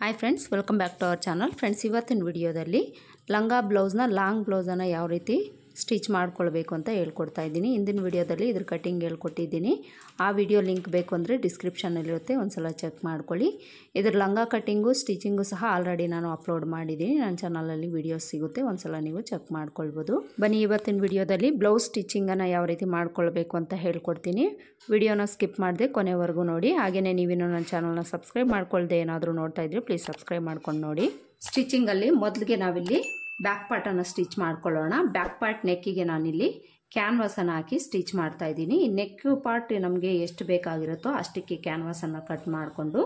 Hi friends, welcome back to our channel. Friends, ಇವತ್ತಿನ ವಿಡಿಯೋದಲ್ಲಿ ಲಂಗ ಬ್ಲೌಸ್ನ ಲಾಂಗ್ ಬ್ಲೌಸನ್ನು ಯಾವ ರೀತಿ ಸ್ಟಿಚ್ ಮಾಡ್ಕೊಳ್ಬೇಕು ಅಂತ ಹೇಳ್ಕೊಡ್ತಾ ಇದ್ದೀನಿ. ಇಂದಿನ ವಿಡಿಯೋದಲ್ಲಿ ಇದ್ರ ಕಟ್ಟಿಂಗ್ ಹೇಳ್ಕೊಟ್ಟಿದ್ದೀನಿ. ಆ ವಿಡಿಯೋ ಲಿಂಕ್ ಬೇಕು ಅಂದರೆ ಡಿಸ್ಕ್ರಿಪ್ಷನಲ್ಲಿರುತ್ತೆ, ಒಂದ್ಸಲ ಚೆಕ್ ಮಾಡ್ಕೊಳ್ಳಿ. ಇದ್ರ ಲಂಗ ಕಟ್ಟಿಂಗು ಸ್ಟಿಚಿಂಗು ಸಹ ಆಲ್ರೆಡಿ ನಾನು ಅಪ್ಲೋಡ್ ಮಾಡಿದ್ದೀನಿ. ನನ್ನ ಚಾನಲಲ್ಲಿ ವಿಡಿಯೋಸ್ ಸಿಗುತ್ತೆ, ಒಂದ್ಸಲ ನೀವು ಚೆಕ್ ಮಾಡ್ಕೊಳ್ಬೋದು. ಬನ್ನಿ, ಇವತ್ತಿನ ವಿಡಿಯೋದಲ್ಲಿ ಬ್ಲೌಸ್ ಸ್ಟಿಚಿಂಗನ್ನು ಯಾವ ರೀತಿ ಮಾಡ್ಕೊಳ್ಬೇಕು ಅಂತ ಹೇಳ್ಕೊಡ್ತೀನಿ. ವಿಡಿಯೋನ ಸ್ಕಿಪ್ ಮಾಡದೆ ಕೊನೆವರೆಗೂ ನೋಡಿ. ಹಾಗೆಯೇ ನೀವೇನು ನನ್ನ ಚಾನಲ್ನ ಸಬ್ಸ್ಕ್ರೈಬ್ ಮಾಡ್ಕೊಳ್ದೆ ಏನಾದರೂ ನೋಡ್ತಾ ಇದ್ರೆ ಪ್ಲೀಸ್ ಸಬ್ಸ್ಕ್ರೈಬ್ ಮಾಡ್ಕೊಂಡು ನೋಡಿ. ಸ್ಟಿಚಿಂಗಲ್ಲಿ ಮೊದಲಿಗೆ ನಾವಿಲ್ಲಿ ಬ್ಯಾಕ್ ಪಾರ್ಟನ್ನು ಸ್ಟಿಚ್ ಮಾಡ್ಕೊಳ್ಳೋಣ. ಬ್ಯಾಕ್ ಪಾರ್ಟ್ ನೆಕ್ಕಿಗೆ ನಾನಿಲ್ಲಿ ಕ್ಯಾನ್ವಾಸನ್ನು ಹಾಕಿ ಸ್ಟಿಚ್ ಮಾಡ್ತಾ ಇದ್ದೀನಿ. ಈ ನೆಕ್ ಪಾರ್ಟ್ ನಮಗೆ ಎಷ್ಟು ಬೇಕಾಗಿರುತ್ತೋ ಅಷ್ಟಕ್ಕೆ ಕ್ಯಾನ್ವಾಸನ್ನು ಕಟ್ ಮಾಡಿಕೊಂಡು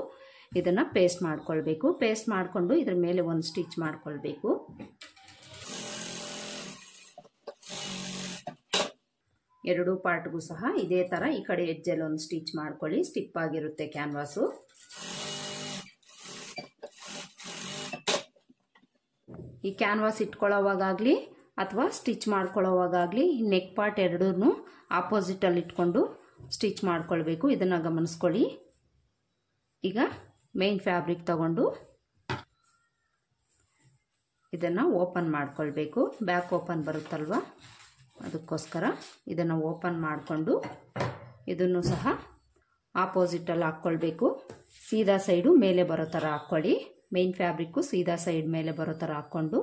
ಇದನ್ನು ಪೇಸ್ಟ್ ಮಾಡ್ಕೊಳ್ಬೇಕು. ಪೇಸ್ಟ್ ಮಾಡಿಕೊಂಡು ಇದ್ರ ಮೇಲೆ ಒಂದು ಸ್ಟಿಚ್ ಮಾಡ್ಕೊಳ್ಬೇಕು. ಎರಡೂ ಪಾರ್ಟ್ಗೂ ಸಹ ಇದೇ ಥರ ಈ ಕಡೆ ಎಡ್ಜಲ್ಲಿ ಒಂದು ಸ್ಟಿಚ್ ಮಾಡ್ಕೊಳ್ಳಿ. ಸ್ಟಿಪ್ ಆಗಿರುತ್ತೆ ಕ್ಯಾನ್ವಾಸು. ಈ ಕ್ಯಾನ್ವಾಸ್ ಇಟ್ಕೊಳ್ಳೋವಾಗಲಿ ಅಥವಾ ಸ್ಟಿಚ್ ಮಾಡ್ಕೊಳ್ಳೋವಾಗಲಿ ನೆಕ್ ಪಾರ್ಟ್ ಎರಡೂ ಆಪೋಸಿಟಲ್ಲಿ ಇಟ್ಕೊಂಡು ಸ್ಟಿಚ್ ಮಾಡ್ಕೊಳ್ಬೇಕು. ಇದನ್ನು ಗಮನಿಸ್ಕೊಳ್ಳಿ. ಈಗ ಮೇನ್ ಫ್ಯಾಬ್ರಿಕ್ ತಗೊಂಡು ಇದನ್ನು ಓಪನ್ ಮಾಡ್ಕೊಳ್ಬೇಕು. ಬ್ಯಾಕ್ ಓಪನ್ ಬರುತ್ತಲ್ವ, ಅದಕ್ಕೋಸ್ಕರ ಇದನ್ನು ಓಪನ್ ಮಾಡಿಕೊಂಡು ಇದನ್ನು ಸಹ ಆಪೋಸಿಟಲ್ಲಿ ಹಾಕ್ಕೊಳ್ಬೇಕು. ಸೀದಾ ಸೈಡು ಮೇಲೆ ಬರೋ ಥರ ಹಾಕ್ಕೊಳ್ಳಿ. ಮೇನ್ ಫ್ಯಾಬ್ರಿಕ್ಕು ಸೀದಾ ಸೈಡ್ ಮೇಲೆ ಬರೋ ಥರ ಹಾಕ್ಕೊಂಡು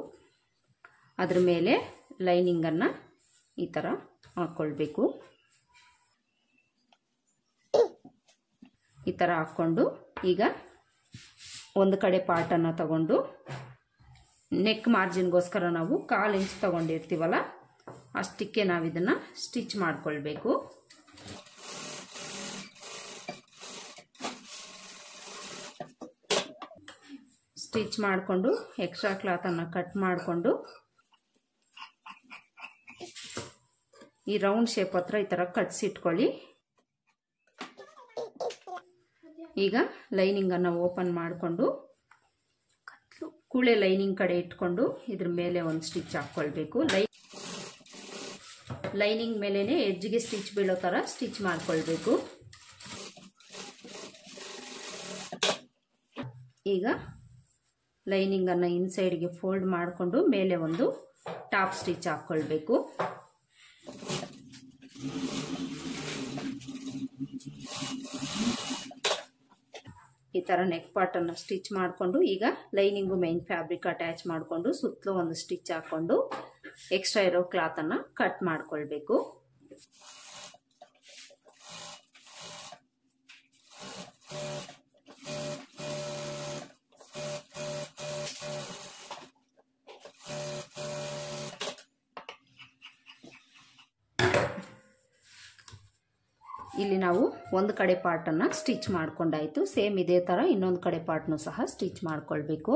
ಅದ್ರ ಮೇಲೆ ಲೈನಿಂಗನ್ನು ಈ ಥರ ಹಾಕ್ಕೊಳ್ಬೇಕು. ಈ ಥರ ಹಾಕ್ಕೊಂಡು ಈಗ ಒಂದು ಕಡೆ ಪಾರ್ಟನ್ನು ತಗೊಂಡು ನೆಕ್ ಮಾರ್ಜಿನ್ಗೋಸ್ಕರ ನಾವು 1/4 ಇಂಚ್ ತಗೊಂಡಿರ್ತೀವಲ್ಲ ಅಷ್ಟಕ್ಕೆ ನಾವಿದನ್ನು ಸ್ಟಿಚ್ ಮಾಡ್ಕೊಳ್ಬೇಕು. ಸ್ಟಿಚ್ ಮಾಡಿಕೊಂಡು ಎಕ್ಸ್ಟ್ರಾ ಕ್ಲಾತನ್ನು ಕಟ್ ಮಾಡಿಕೊಂಡು ಈ ರೌಂಡ್ ಶೇಪ್ ಹತ್ರ ಈ ಥರ ಕಟ್ಸಿಟ್ಕೊಳ್ಳಿ. ಈಗ ಲೈನಿಂಗನ್ನು ಓಪನ್ ಮಾಡಿಕೊಂಡು ಕೂಳೆ ಲೈನಿಂಗ್ ಕಡೆ ಇಟ್ಕೊಂಡು ಇದ್ರ ಮೇಲೆ ಒಂದು ಸ್ಟಿಚ್ ಹಾಕ್ಕೊಳ್ಬೇಕು. ಲೈನಿಂಗ್ ಮೇಲೇನೆ ಎಡ್ಜ್ಗೆ ಸ್ಟಿಚ್ ಬೀಳೋ ಥರ ಸ್ಟಿಚ್ ಮಾಡ್ಕೊಳ್ಬೇಕು. ಈಗ ಲೈನಿಂಗನ್ನು ಇನ್ಸೈಡ್ಗೆ ಫೋಲ್ಡ್ ಮಾಡಿಕೊಂಡು ಮೇಲೆ ಒಂದು ಟಾಪ್ ಸ್ಟಿಚ್ ಹಾಕ್ಕೊಳ್ಬೇಕು. ಈ ಥರ ನೆಕ್ ಪಾರ್ಟನ್ನು ಸ್ಟಿಚ್ ಮಾಡಿಕೊಂಡು ಈಗ ಲೈನಿಂಗು ಮೈನ್ ಫ್ಯಾಬ್ರಿಕ್ ಅಟ್ಯಾಚ್ ಮಾಡಿಕೊಂಡು ಸುತ್ತಲೂ ಒಂದು ಸ್ಟಿಚ್ ಹಾಕ್ಕೊಂಡು ಎಕ್ಸ್ಟ್ರಾ ಇರೋ ಕ್ಲಾತನ್ನು ಕಟ್ ಮಾಡ್ಕೊಳ್ಬೇಕು. ಇಲ್ಲಿ ನಾವು ಒಂದು ಕಡೆ ಪಾರ್ಟನ್ನು ಸ್ಟಿಚ್ ಮಾಡ್ಕೊಂಡಾಯಿತು. ಸೇಮ್ ಇದೇ ಥರ ಇನ್ನೊಂದು ಕಡೆ ಪಾರ್ಟ್ನು ಸಹ ಸ್ಟಿಚ್ ಮಾಡ್ಕೊಳ್ಬೇಕು.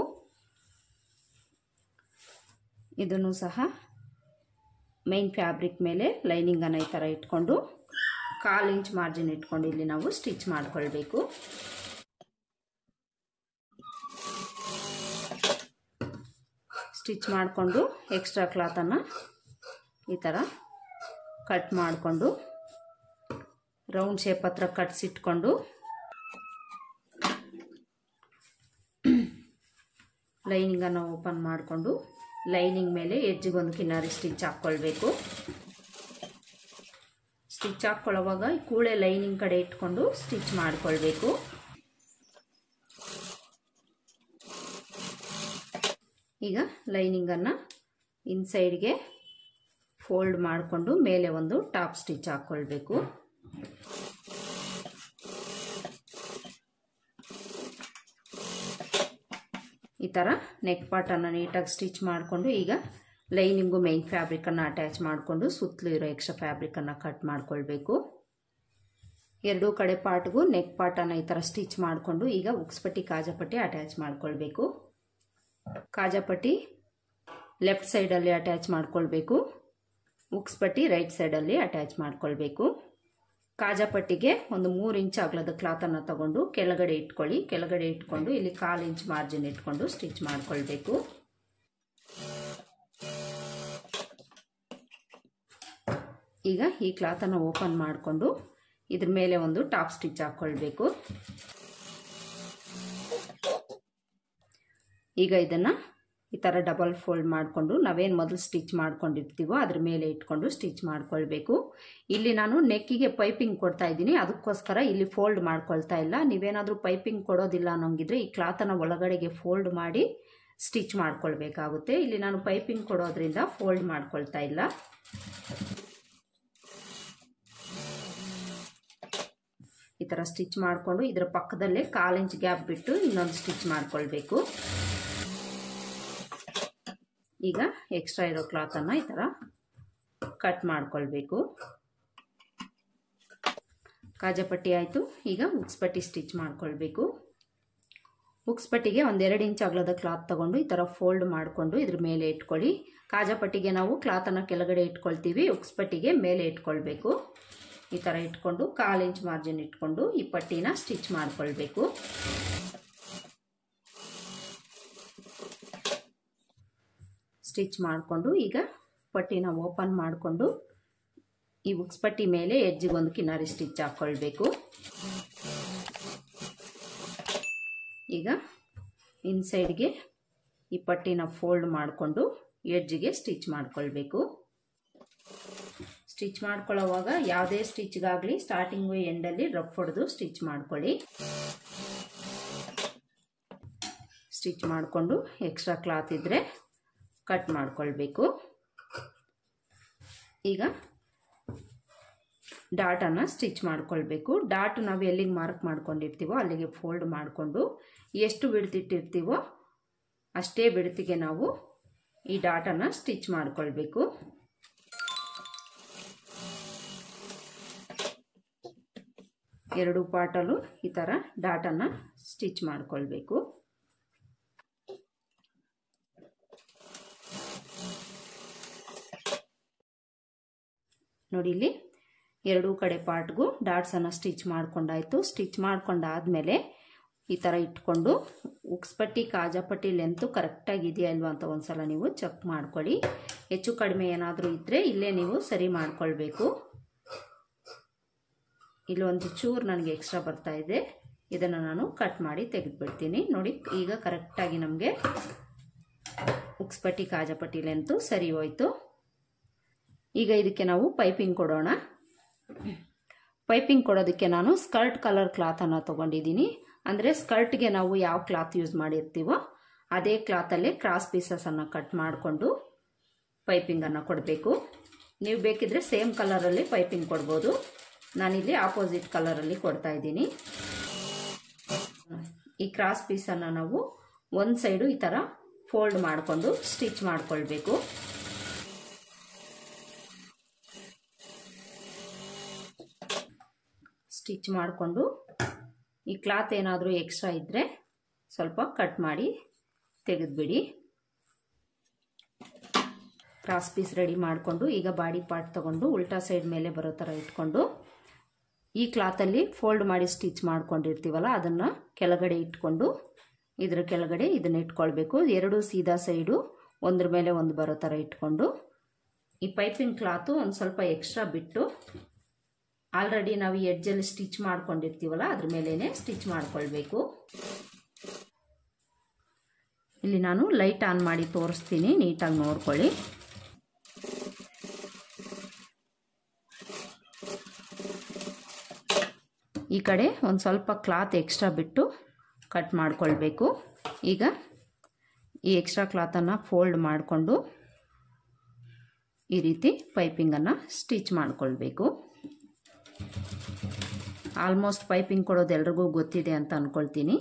ಇದನ್ನು ಸಹ ಮೈನ್ ಫ್ಯಾಬ್ರಿಕ್ ಮೇಲೆ ಲೈನಿಂಗನ್ನು ಈ ಥರ ಇಟ್ಕೊಂಡು 1/4 ಇಂಚ್ ಮಾರ್ಜಿನ್ ಇಟ್ಕೊಂಡು ಇಲ್ಲಿ ನಾವು ಸ್ಟಿಚ್ ಮಾಡ್ಕೊಳ್ಬೇಕು. ಸ್ಟಿಚ್ ಮಾಡಿಕೊಂಡು ಎಕ್ಸ್ಟ್ರಾ ಕ್ಲಾತನ್ನು ಈ ಥರ ಕಟ್ ಮಾಡಿಕೊಂಡು ರೌಂಡ್ ಶೇಪ್ ಹತ್ರ ಕಟ್ಸಿಟ್ಕೊಂಡು ಲೈನಿಂಗನ್ನು ಓಪನ್ ಮಾಡಿಕೊಂಡು ಲೈನಿಂಗ್ ಮೇಲೆ ಎಡ್ಜ್ಗೊಂದು ಕಿನಾರಿ ಸ್ಟಿಚ್ ಹಾಕ್ಕೊಳ್ಬೇಕು. ಸ್ಟಿಚ್ ಹಾಕ್ಕೊಳ್ಳೋವಾಗ ಈ ಕೂಳೆ ಲೈನಿಂಗ್ ಕಡೆ ಇಟ್ಕೊಂಡು ಸ್ಟಿಚ್ ಮಾಡ್ಕೊಳ್ಬೇಕು. ಈಗ ಲೈನಿಂಗನ್ನು ಇನ್ಸೈಡ್ಗೆ ಫೋಲ್ಡ್ ಮಾಡಿಕೊಂಡು ಮೇಲೆ ಒಂದು ಟಾಪ್ ಸ್ಟಿಚ್ ಹಾಕ್ಕೊಳ್ಬೇಕು. ಈ ಥರ ನೆಕ್ ಪಾರ್ಟನ್ನು ನೀಟಾಗಿ ಸ್ಟಿಚ್ ಮಾಡಿಕೊಂಡು ಈಗ ಲೈನಿಂಗು ಮೈನ್ ಫ್ಯಾಬ್ರಿಕನ್ನು ಅಟ್ಯಾಚ್ ಮಾಡಿಕೊಂಡು ಸುತ್ತಲೂ ಇರೋ ಎಕ್ಸ್ಟ್ರಾ ಫ್ಯಾಬ್ರಿಕನ್ನು ಕಟ್ ಮಾಡ್ಕೊಳ್ಬೇಕು. ಎರಡೂ ಕಡೆ ಪಾರ್ಟ್ಗೂ ನೆಕ್ ಪಾರ್ಟನ್ನು ಈ ಥರ ಸ್ಟಿಚ್ ಮಾಡಿಕೊಂಡು ಈಗ ಉಕ್ಸ್ಪಟ್ಟಿ ಕಾಜಾಪಟ್ಟಿ ಅಟ್ಯಾಚ್ ಮಾಡ್ಕೊಳ್ಬೇಕು. ಕಾಜಾಪಟ್ಟಿ ಲೆಫ್ಟ್ ಸೈಡಲ್ಲಿ ಅಟ್ಯಾಚ್ ಮಾಡ್ಕೊಳ್ಬೇಕು. ಉಕ್ಸ್ಪಟ್ಟಿ ರೈಟ್ ಸೈಡಲ್ಲಿ ಅಟ್ಯಾಚ್ ಮಾಡ್ಕೊಳ್ಬೇಕು. ಕಾಜಾಪಟ್ಟಿಗೆ ಒಂದು 3 ಇಂಚ್ ಅಗಲದ ಕ್ಲಾತನ್ನು ತಗೊಂಡು ಕೆಳಗಡೆ ಇಟ್ಕೊಳ್ಳಿ. ಕೆಳಗಡೆ ಇಟ್ಕೊಂಡು ಇಲ್ಲಿ 1/4 ಇಂಚ್ ಮಾರ್ಜಿನ್ ಇಟ್ಕೊಂಡು ಸ್ಟಿಚ್ ಮಾಡ್ಕೊಳ್ಬೇಕು. ಈಗ ಈ ಕ್ಲಾತನ್ನು ಓಪನ್ ಮಾಡಿಕೊಂಡು ಇದ್ರ ಮೇಲೆ ಒಂದು ಟಾಪ್ ಸ್ಟಿಚ್ ಹಾಕ್ಕೊಳ್ಬೇಕು. ಈಗ ಇದನ್ನು ಈ ಥರ ಡಬಲ್ ಫೋಲ್ಡ್ ಮಾಡಿಕೊಂಡು ನಾವೇನು ಮೊದಲು ಸ್ಟಿಚ್ ಮಾಡ್ಕೊಂಡಿರ್ತೀವೋ ಅದ್ರ ಮೇಲೆ ಇಟ್ಕೊಂಡು ಸ್ಟಿಚ್ ಮಾಡ್ಕೊಳ್ಬೇಕು. ಇಲ್ಲಿ ನಾನು ನೆಕ್ಕಿಗೆ ಪೈಪಿಂಗ್ ಕೊಡ್ತಾ ಇದ್ದೀನಿ, ಅದಕ್ಕೋಸ್ಕರ ಇಲ್ಲಿ ಫೋಲ್ಡ್ ಮಾಡ್ಕೊಳ್ತಾ ಇಲ್ಲ. ನೀವೇನಾದರೂ ಪೈಪಿಂಗ್ ಕೊಡೋದಿಲ್ಲ ಅನ್ನೋಂಗಿದ್ರೆ ಈ ಕ್ಲಾತನ್ನು ಒಳಗಡೆಗೆ ಫೋಲ್ಡ್ ಮಾಡಿ ಸ್ಟಿಚ್ ಮಾಡ್ಕೊಳ್ಬೇಕಾಗುತ್ತೆ. ಇಲ್ಲಿ ನಾನು ಪೈಪಿಂಗ್ ಕೊಡೋದ್ರಿಂದ ಫೋಲ್ಡ್ ಮಾಡ್ಕೊಳ್ತಾ ಇಲ್ಲ. ಈ ಥರ ಸ್ಟಿಚ್ ಮಾಡಿಕೊಂಡು ಇದರ ಪಕ್ಕದಲ್ಲೇ 1/4 ಇಂಚ್ ಗ್ಯಾಪ್ ಬಿಟ್ಟು ಇನ್ನೊಂದು ಸ್ಟಿಚ್ ಮಾಡ್ಕೊಳ್ಬೇಕು. ಈಗ ಎಕ್ಸ್ಟ್ರಾ ಇರೋ ಕ್ಲಾತನ್ನು ಈ ಥರ ಕಟ್ ಮಾಡ್ಕೊಳ್ಬೇಕು. ಕಾಜಾಪಟ್ಟಿ ಆಯಿತು. ಈಗ ಉಕ್ಸ್ಪಟ್ಟಿ ಸ್ಟಿಚ್ ಮಾಡ್ಕೊಳ್ಬೇಕು. ಉಕ್ಸ್ಪಟ್ಟಿಗೆ 1-2 ಇಂಚ್ ಅಗಲದ ಕ್ಲಾತ್ ತಗೊಂಡು ಈ ಥರ ಫೋಲ್ಡ್ ಮಾಡಿಕೊಂಡು ಇದ್ರ ಮೇಲೆ ಇಟ್ಕೊಳ್ಳಿ. ಕಾಜಾಪಟ್ಟಿಗೆ ನಾವು ಕ್ಲಾತನ್ನು ಕೆಳಗಡೆ ಇಟ್ಕೊಳ್ತೀವಿ, ಉಕ್ಸ್ಪಟ್ಟಿಗೆ ಮೇಲೆ ಇಟ್ಕೊಳ್ಬೇಕು. ಈ ಥರ ಇಟ್ಕೊಂಡು 1/4 ಇಂಚ್ ಮಾರ್ಜಿನ್ ಇಟ್ಕೊಂಡು ಈ ಪಟ್ಟಿನ ಸ್ಟಿಚ್ ಮಾಡ್ಕೊಳ್ಬೇಕು. ಸ್ಟಿಚ್ ಮಾಡಿಕೊಂಡು ಈಗ ಪಟ್ಟಿನ ಓಪನ್ ಮಾಡಿಕೊಂಡು ಈ ಉಕ್ಸ್ಪಟ್ಟಿ ಮೇಲೆ ಎಡ್ಜಿಗೆ ಒಂದು ಕಿನಾರಿ ಸ್ಟಿಚ್ ಹಾಕ್ಕೊಳ್ಬೇಕು. ಈಗ ಇನ್ಸೈಡ್ಗೆ ಈ ಪಟ್ಟಿನ ಫೋಲ್ಡ್ ಮಾಡಿಕೊಂಡು ಎಡ್ಜಿಗೆ ಸ್ಟಿಚ್ ಮಾಡ್ಕೊಳ್ಬೇಕು. ಸ್ಟಿಚ್ ಮಾಡ್ಕೊಳ್ಳೋವಾಗ ಯಾವುದೇ ಸ್ಟಿಚ್ಗಾಗಲಿ ಸ್ಟಾರ್ಟಿಂಗು ಎಂಡಲ್ಲಿ ರಫ್ ಹೊಡೆದು ಸ್ಟಿಚ್ ಮಾಡ್ಕೊಳ್ಳಿ. ಸ್ಟಿಚ್ ಮಾಡಿಕೊಂಡು ಎಕ್ಸ್ಟ್ರಾ ಕ್ಲಾತ್ ಇದ್ದರೆ ಕಟ್ ಮಾಡ್ಕೊಳ್ಬೇಕು. ಈಗ ಡಾಟನ್ನು ಸ್ಟಿಚ್ ಮಾಡ್ಕೊಳ್ಬೇಕು. ಡಾಟ್ ನಾವು ಎಲ್ಲಿಗೆ ಮಾರ್ಕ್ ಮಾಡ್ಕೊಂಡಿರ್ತೀವೋ ಅಲ್ಲಿಗೆ ಫೋಲ್ಡ್ ಮಾಡಿಕೊಂಡು ಎಷ್ಟು ಬಿಡ್ತಿಟ್ಟಿರ್ತೀವೋ ಅಷ್ಟೇ ಬಿಡ್ತಿಗೆ ನಾವು ಈ ಡಾಟನ್ನು ಸ್ಟಿಚ್ ಮಾಡ್ಕೊಳ್ಬೇಕು. ಎರಡು ಪಾರ್ಟಲ್ಲೂ ಈ ಥರ ಡಾಟನ್ನು ಸ್ಟಿಚ್ ಮಾಡ್ಕೊಳ್ಬೇಕು. ನೋಡಿ ಇಲ್ಲಿ ಎರಡೂ ಕಡೆ ಪಾರ್ಟ್ಗೂ ಡಾಟ್ಸನ್ನು ಸ್ಟಿಚ್ ಮಾಡ್ಕೊಂಡಾಯಿತು. ಸ್ಟಿಚ್ ಮಾಡ್ಕೊಂಡಾದಮೇಲೆ ಈ ಥರ ಇಟ್ಕೊಂಡು ಉಕ್ಸ್ಪಟ್ಟಿ ಕಾಜಾಪಟ್ಟಿ ಲೆಂತು ಕರೆಕ್ಟಾಗಿದೆಯಾ ಇಲ್ವಾ ಅಂತ ಒಂದ್ಸಲ ನೀವು ಚೆಕ್ ಮಾಡ್ಕೊಳ್ಳಿ. ಹೆಚ್ಚು ಕಡಿಮೆ ಏನಾದರೂ ಇದ್ದರೆ ಇಲ್ಲೇ ನೀವು ಸರಿ ಮಾಡ್ಕೊಳ್ಬೇಕು. ಇಲ್ಲೊಂದು ಚೂರು ನನಗೆ ಎಕ್ಸ್ಟ್ರಾ ಬರ್ತಾ ಇದೆ, ಇದನ್ನು ನಾನು ಕಟ್ ಮಾಡಿ ತೆಗೆದುಬಿಡ್ತೀನಿ. ನೋಡಿ ಈಗ ಕರೆಕ್ಟಾಗಿ ನಮಗೆ ಉಕ್ಸ್ಪಟ್ಟಿ ಕಾಜಾಪಟ್ಟಿ ಲೆಂತು ಸರಿ ಹೋಯ್ತು. ಈಗ ಇದಕ್ಕೆ ನಾವು ಪೈಪಿಂಗ್ ಕೊಡೋಣ. ಪೈಪಿಂಗ್ ಕೊಡೋದಕ್ಕೆ ನಾನು ಸ್ಕರ್ಟ್ ಕಲರ್ ಕ್ಲಾತನ್ನು ತೊಗೊಂಡಿದ್ದೀನಿ. ಅಂದರೆ ಸ್ಕರ್ಟ್ಗೆ ನಾವು ಯಾವ ಕ್ಲಾತ್ ಯೂಸ್ ಮಾಡಿರ್ತೀವೋ ಅದೇ ಕ್ಲಾತಲ್ಲೇ ಕ್ರಾಸ್ ಪೀಸಸನ್ನು ಕಟ್ ಮಾಡಿಕೊಂಡು ಪೈಪಿಂಗನ್ನು ಕೊಡಬೇಕು. ನೀವು ಬೇಕಿದ್ರೆ ಸೇಮ್ ಕಲರಲ್ಲಿ ಪೈಪಿಂಗ್ ಕೊಡ್ಬೋದು. ನಾನಿಲ್ಲಿ ಆಪೋಸಿಟ್ ಕಲರಲ್ಲಿ ಕೊಡ್ತಾ ಇದ್ದೀನಿ. ಈ ಕ್ರಾಸ್ ಪೀಸನ್ನು ನಾವು ಒಂದು ಸೈಡು ಈ ಥರ ಫೋಲ್ಡ್ ಮಾಡಿಕೊಂಡು ಸ್ಟಿಚ್ ಮಾಡಿಕೊಳ್ಬೇಕು. ಸ್ಟಿಚ್ ಮಾಡಿಕೊಂಡು ಈ ಕ್ಲಾತ್ ಏನಾದರೂ ಎಕ್ಸ್ಟ್ರಾ ಇದ್ದರೆ ಸ್ವಲ್ಪ ಕಟ್ ಮಾಡಿ ತೆಗೆದುಬಿಡಿ. ಕ್ರಾಸ್ ಪೀಸ್ ರೆಡಿ ಮಾಡಿಕೊಂಡು ಈಗ ಬಾಡಿ ಪಾರ್ಟ್ ತಗೊಂಡು ಉಲ್ಟಾ ಸೈಡ್ ಮೇಲೆ ಬರೋ ಥರ ಇಟ್ಕೊಂಡು ಈ ಕ್ಲಾತಲ್ಲಿ ಫೋಲ್ಡ್ ಮಾಡಿ ಸ್ಟಿಚ್ ಮಾಡ್ಕೊಂಡಿರ್ತೀವಲ್ಲ ಅದನ್ನು ಕೆಳಗಡೆ ಇಟ್ಕೊಂಡು ಇದ್ರ ಕೆಳಗಡೆ ಇದನ್ನು ಇಟ್ಕೊಳ್ಬೇಕು. ಎರಡು ಸೀದಾ ಸೈಡು ಒಂದ್ರ ಮೇಲೆ ಒಂದು ಬರೋ ಥರ ಇಟ್ಕೊಂಡು ಈ ಪೈಪಿಂಗ್ ಕ್ಲಾತು ಒಂದು ಸ್ವಲ್ಪ ಎಕ್ಸ್ಟ್ರಾ ಬಿಟ್ಟು ಆಲ್ರೆಡಿ ನಾವು ಎಡ್ಜಲ್ಲಿ ಸ್ಟಿಚ್ ಮಾಡ್ಕೊಂಡಿರ್ತೀವಲ್ಲ ಅದ್ರ ಮೇಲೇ ಸ್ಟಿಚ್ ಮಾಡ್ಕೊಳ್ಬೇಕು. ಇಲ್ಲಿ ನಾನು ಲೈಟ್ ಆನ್ ಮಾಡಿ ತೋರಿಸ್ತೀನಿ, ನೀಟಾಗಿ ನೋಡ್ಕೊಳ್ಳಿ. ಈ ಕಡೆ ಒಂದು ಸ್ವಲ್ಪ ಕ್ಲಾತ್ ಎಕ್ಸ್ಟ್ರಾ ಬಿಟ್ಟು ಕಟ್ ಮಾಡ್ಕೊಳ್ಬೇಕು. ಈಗ ಈ ಎಕ್ಸ್ಟ್ರಾ ಕ್ಲಾತನ್ನು ಫೋಲ್ಡ್ ಮಾಡಿಕೊಂಡು ಈ ರೀತಿ ಪೈಪಿಂಗನ್ನು ಸ್ಟಿಚ್ ಮಾಡ್ಕೊಳ್ಬೇಕು. ಆಲ್ಮೋಸ್ಟ್ ಪೈಪಿಂಗ್ ಕೊಡೋದು ಎಲ್ರಿಗೂ ಗೊತ್ತಿದೆ ಅಂತ ಅಂದ್ಕೊಳ್ತೀನಿ.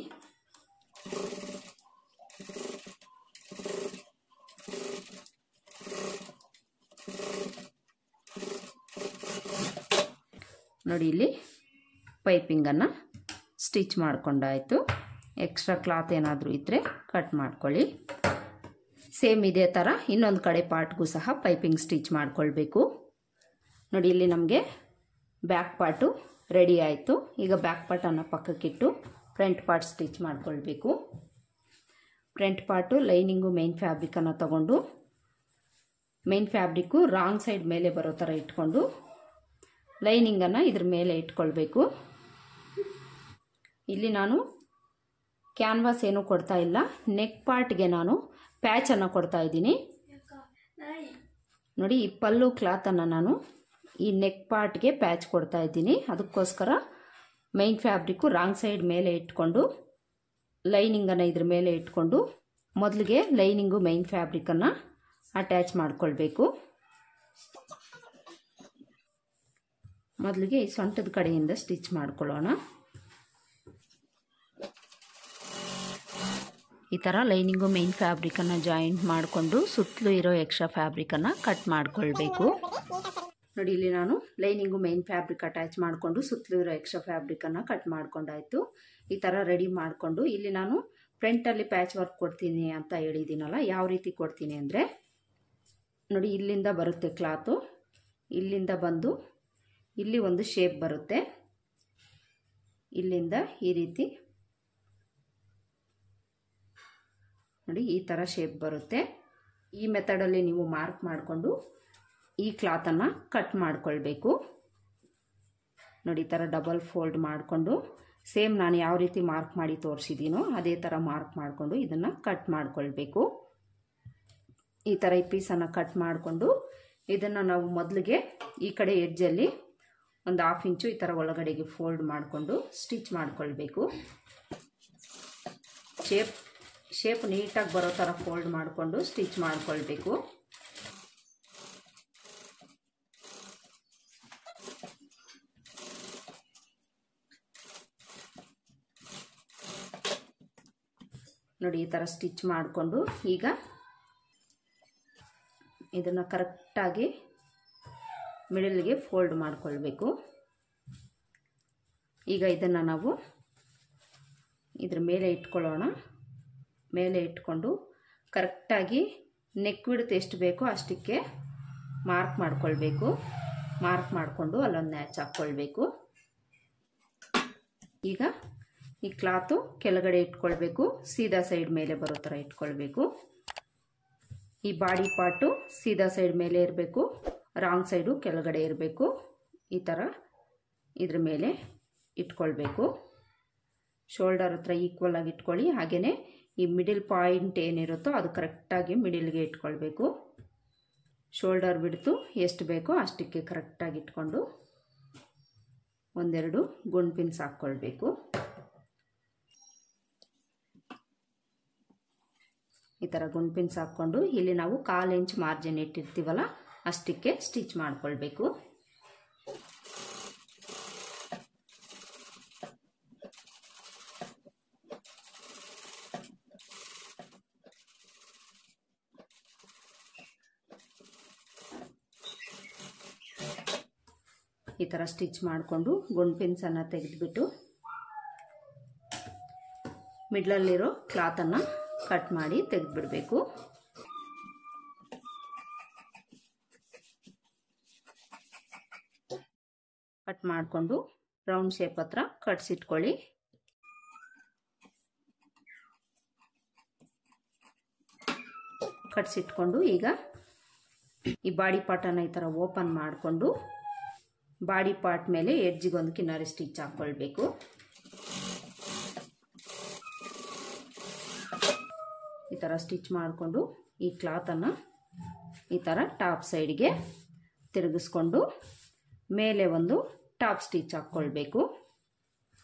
ನೋಡಿ ಇಲ್ಲಿ ಪೈಪಿಂಗನ್ನು ಸ್ಟಿಚ್ ಮಾಡ್ಕೊಂಡಾಯಿತು. ಎಕ್ಸ್ಟ್ರಾ ಕ್ಲಾತ್ ಏನಾದರೂ ಇದ್ದರೆ ಕಟ್ ಮಾಡ್ಕೊಳ್ಳಿ. ಸೇಮ್ ಇದೇ ಥರ ಇನ್ನೊಂದು ಕಡೆ ಪಾರ್ಟ್ಗೂ ಸಹ ಪೈಪಿಂಗ್ ಸ್ಟಿಚ್ ಮಾಡ್ಕೊಳ್ಬೇಕು. ನೋಡಿ ಇಲ್ಲಿ ನಮಗೆ ಬ್ಯಾಕ್ ಪಾರ್ಟು ರೆಡಿ ಆಯಿತು. ಈಗ ಬ್ಯಾಕ್ ಪಾರ್ಟನ್ನು ಪಕ್ಕಕ್ಕಿಟ್ಟು ಫ್ರಂಟ್ ಪಾರ್ಟ್ ಸ್ಟಿಚ್ ಮಾಡ್ಕೊಳ್ಬೇಕು. ಫ್ರಂಟ್ ಪಾರ್ಟು ಲೈನಿಂಗು ಮೇನ್ ಫ್ಯಾಬ್ರಿಕನ್ನು ತಗೊಂಡು ಮೇನ್ ಫ್ಯಾಬ್ರಿಕ್ಕು ರಾಂಗ್ ಸೈಡ್ ಮೇಲೆ ಬರೋ ಥರ ಇಟ್ಕೊಂಡು ಲೈನಿಂಗನ್ನು ಇದ್ರ ಮೇಲೆ ಇಟ್ಕೊಳ್ಬೇಕು. ಇಲ್ಲಿ ನಾನು ಕ್ಯಾನ್ವಾಸ್ ಏನು ಕೊಡ್ತಾ ಇಲ್ಲ, ನೆಕ್ ಪಾರ್ಟ್ಗೆ ನಾನು ಪ್ಯಾಚನ್ನು ಕೊಡ್ತಾ ಇದ್ದೀನಿ ನೋಡಿ. ಈ ಪಲ್ಲು ಕ್ಲಾತನ್ನು ನಾನು ಈ ನೆಕ್ ಪಾರ್ಟ್ಗೆ ಪ್ಯಾಚ್ ಕೊಡ್ತಾ ಇದ್ದೀನಿ. ಅದಕ್ಕೋಸ್ಕರ ಮೈನ್ ಫ್ಯಾಬ್ರಿಕ್ಕು ರಾಂಗ್ ಸೈಡ್ ಮೇಲೆ ಇಟ್ಕೊಂಡು ಲೈನಿಂಗನ್ನು ಇದ್ರ ಮೇಲೆ ಇಟ್ಕೊಂಡು ಮೊದಲಿಗೆ ಲೈನಿಂಗು ಮೈನ್ ಫ್ಯಾಬ್ರಿಕನ್ನು ಅಟ್ಯಾಚ್ ಮಾಡ್ಕೊಳ್ಬೇಕು. ಮೊದಲಿಗೆ ಈ ಸೊಂಟದ ಕಡೆಯಿಂದ ಸ್ಟಿಚ್ ಮಾಡ್ಕೊಳ್ಳೋಣ. ಈ ಥರ ಲೈನಿಂಗು ಮೈನ್ ಫ್ಯಾಬ್ರಿಕನ್ನು ಜಾಯಿಂಟ್ ಮಾಡಿಕೊಂಡು ಸುತ್ತಲೂ ಇರೋ ಎಕ್ಸ್ಟ್ರಾ ಫ್ಯಾಬ್ರಿಕನ್ನು ಕಟ್ ಮಾಡ್ಕೊಳ್ಬೇಕು ನೋಡಿ. ಇಲ್ಲಿ ನಾನು ಲೈನಿಂಗು ಮೈನ್ ಫ್ಯಾಬ್ರಿಕ್ ಅಟ್ಯಾಚ್ ಮಾಡಿಕೊಂಡು ಸುತ್ತಲೂ ಇರೋ ಎಕ್ಸ್ಟ್ರಾ ಫ್ಯಾಬ್ರಿಕನ್ನು ಕಟ್ ಮಾಡ್ಕೊಂಡಾಯಿತು. ಈ ಥರ ರೆಡಿ ಮಾಡಿಕೊಂಡು ಇಲ್ಲಿ ನಾನು ಫ್ರಂಟಲ್ಲಿ ಪ್ಯಾಚ್ ವರ್ಕ್ ಕೊಡ್ತೀನಿ ಅಂತ ಹೇಳಿದ್ದೀನಲ್ಲ, ಯಾವ ರೀತಿ ಕೊಡ್ತೀನಿ ಅಂದರೆ ನೋಡಿ, ಇಲ್ಲಿಂದ ಬರುತ್ತೆ ಕ್ಲಾತು, ಇಲ್ಲಿಂದ ಬಂದು ಇಲ್ಲಿ ಒಂದು ಶೇಪ್ ಬರುತ್ತೆ, ಇಲ್ಲಿಂದ ಈ ರೀತಿ ನೋಡಿ ಈ ಥರ ಶೇಪ್ ಬರುತ್ತೆ. ಈ ಮೆಥಡಲ್ಲಿ ನೀವು ಮಾರ್ಕ್ ಮಾಡಿಕೊಂಡು ಈ ಕ್ಲಾತನ್ನು ಕಟ್ ಮಾಡ್ಕೊಳ್ಬೇಕು ನೋಡಿ. ಈ ಥರ ಡಬಲ್ ಫೋಲ್ಡ್ ಮಾಡಿಕೊಂಡು ಸೇಮ್ ನಾನು ಯಾವ ರೀತಿ ಮಾರ್ಕ್ ಮಾಡಿ ತೋರಿಸಿದ್ದೀನೋ ಅದೇ ಥರ ಮಾರ್ಕ್ ಮಾಡಿಕೊಂಡು ಇದನ್ನು ಕಟ್ ಮಾಡ್ಕೊಳ್ಬೇಕು. ಈ ಥರ ಈ ಪೀಸನ್ನು ಕಟ್ ಮಾಡಿಕೊಂಡು ಇದನ್ನು ನಾವು ಮೊದಲಿಗೆ ಈ ಕಡೆ ಎಡ್ಜಲ್ಲಿ ಒಂದು 1/2 ಇಂಚು ಈ ಥರ ಒಳಗಡೆಗೆ ಫೋಲ್ಡ್ ಮಾಡಿಕೊಂಡು ಸ್ಟಿಚ್ ಮಾಡ್ಕೊಳ್ಬೇಕು. ಶೇಪ್ ನೀಟಾಗಿ ಬರೋ ಥರ ಫೋಲ್ಡ್ ಮಾಡಿಕೊಂಡು ಸ್ಟಿಚ್ ಮಾಡ್ಕೊಳ್ಬೇಕು. ನೋಡಿ ಈ ಥರ ಸ್ಟಿಚ್ ಮಾಡಿಕೊಂಡು ಈಗ ಇದನ್ನು ಕರೆಕ್ಟಾಗಿ ಮಿಡಲ್ಗೆ ಫೋಲ್ಡ್ ಮಾಡ್ಕೊಳ್ಬೇಕು. ಈಗ ಇದನ್ನು ನಾವು ಇದ್ರ ಮೇಲೆ ಇಟ್ಕೊಳ್ಳೋಣ. ಮೇಲೆ ಇಟ್ಕೊಂಡು ಕರೆಕ್ಟಾಗಿ ನೆಕ್ ವಿಡ್ತ್ ಎಷ್ಟು ಬೇಕೋ ಅಷ್ಟಕ್ಕೆ ಮಾರ್ಕ್ ಮಾಡ್ಕೊಳ್ಬೇಕು. ಮಾರ್ಕ್ ಮಾಡಿಕೊಂಡು ಅಲ್ಲೊಂದು ನ್ಯಾಚ್ ಹಾಕ್ಕೊಳ್ಬೇಕು. ಈಗ ಈ ಕ್ಲಾತು ಕೆಳಗಡೆ ಇಟ್ಕೊಳ್ಬೇಕು, ಸೀದಾ ಸೈಡ್ ಮೇಲೆ ಬರೋ ಥರ ಇಟ್ಕೊಳ್ಬೇಕು. ಈ ಬಾಡಿ ಪಾರ್ಟು ಸೀದಾ ಸೈಡ್ ಮೇಲೆ ಇರಬೇಕು, ರಾಂಗ್ ಸೈಡು ಕೆಳಗಡೆ ಇರಬೇಕು. ಈ ಥರ ಇದ್ರ ಮೇಲೆ ಇಟ್ಕೊಳ್ಬೇಕು. ಶೋಲ್ಡರ್ ಹತ್ರ ಈಕ್ವಲ್ ಆಗಿ ಇಟ್ಕೊಳ್ಳಿ. ಹಾಗೆಯೇ ಈ ಮಿಡಿಲ್ ಪಾಯಿಂಟ್ ಏನಿರುತ್ತೋ ಅದು ಕರೆಕ್ಟಾಗಿ ಮಿಡಿಲ್ಗೆ ಇಟ್ಕೊಳ್ಬೇಕು. ಶೋಲ್ಡರ್ ಬಿಡ್ತು ಎಷ್ಟು ಬೇಕೋ ಅಷ್ಟಕ್ಕೆ ಕರೆಕ್ಟಾಗಿ ಇಟ್ಕೊಂಡು ಒಂದೆರಡು ಗುಂಡ್ ಪಿನ್ಸ್ ಹಾಕ್ಕೊಳ್ಬೇಕು. ಈ ಥರ ಗುಂಡ್ ಪಿನ್ಸ್ ಹಾಕ್ಕೊಂಡು ಇಲ್ಲಿ ನಾವು 1/4 ಇಂಚ್ ಮಾರ್ಜಿನ್ ಇಟ್ಟಿರ್ತೀವಲ್ಲ ಅಷ್ಟಕ್ಕೆ ಸ್ಟಿಚ್ ಮಾಡ್ಕೊಳ್ಬೇಕು. ಈ ಥರ ಸ್ಟಿಚ್ ಮಾಡಿಕೊಂಡು ಗುಂಡ್ ಪಿನ್ಸನ್ನು ತೆಗೆದುಬಿಟ್ಟು ಮಿಡ್ಲಲ್ಲಿರೋ ಕ್ಲಾತನ್ನು ಕಟ್ ಮಾಡಿ ತೆಗೆದುಬಿಡಬೇಕು. ಕಟ್ ಮಾಡಿಕೊಂಡು ರೌಂಡ್ ಶೇಪ್ ಹತ್ರ ಕಟ್ಸಿಟ್ಕೊಳ್ಳಿ. ಕಟ್ಸಿಟ್ಕೊಂಡು ಈಗ ಈ ಬಾಡಿ ಪಾರ್ಟನ್ನು ಈ ಥರ ಓಪನ್ ಮಾಡಿಕೊಂಡು ಬಾಡಿ ಪಾರ್ಟ್ ಮೇಲೆ ಎಡ್ಜಿಗೊಂದು ಕಿನಾರಿ ಸ್ಟಿಚ್ ಹಾಕ್ಕೊಳ್ಬೇಕು. ಈ ಥರ ಸ್ಟಿಚ್ ಮಾಡಿಕೊಂಡು ಈ ಕ್ಲಾತನ್ನು ಈ ಥರ ಟಾಪ್ ಸೈಡ್ಗೆ ತಿರುಗಿಸ್ಕೊಂಡು ಮೇಲೆ ಒಂದು ಟಾಪ್ ಸ್ಟಿಚ್ ಹಾಕ್ಕೊಳ್ಬೇಕು.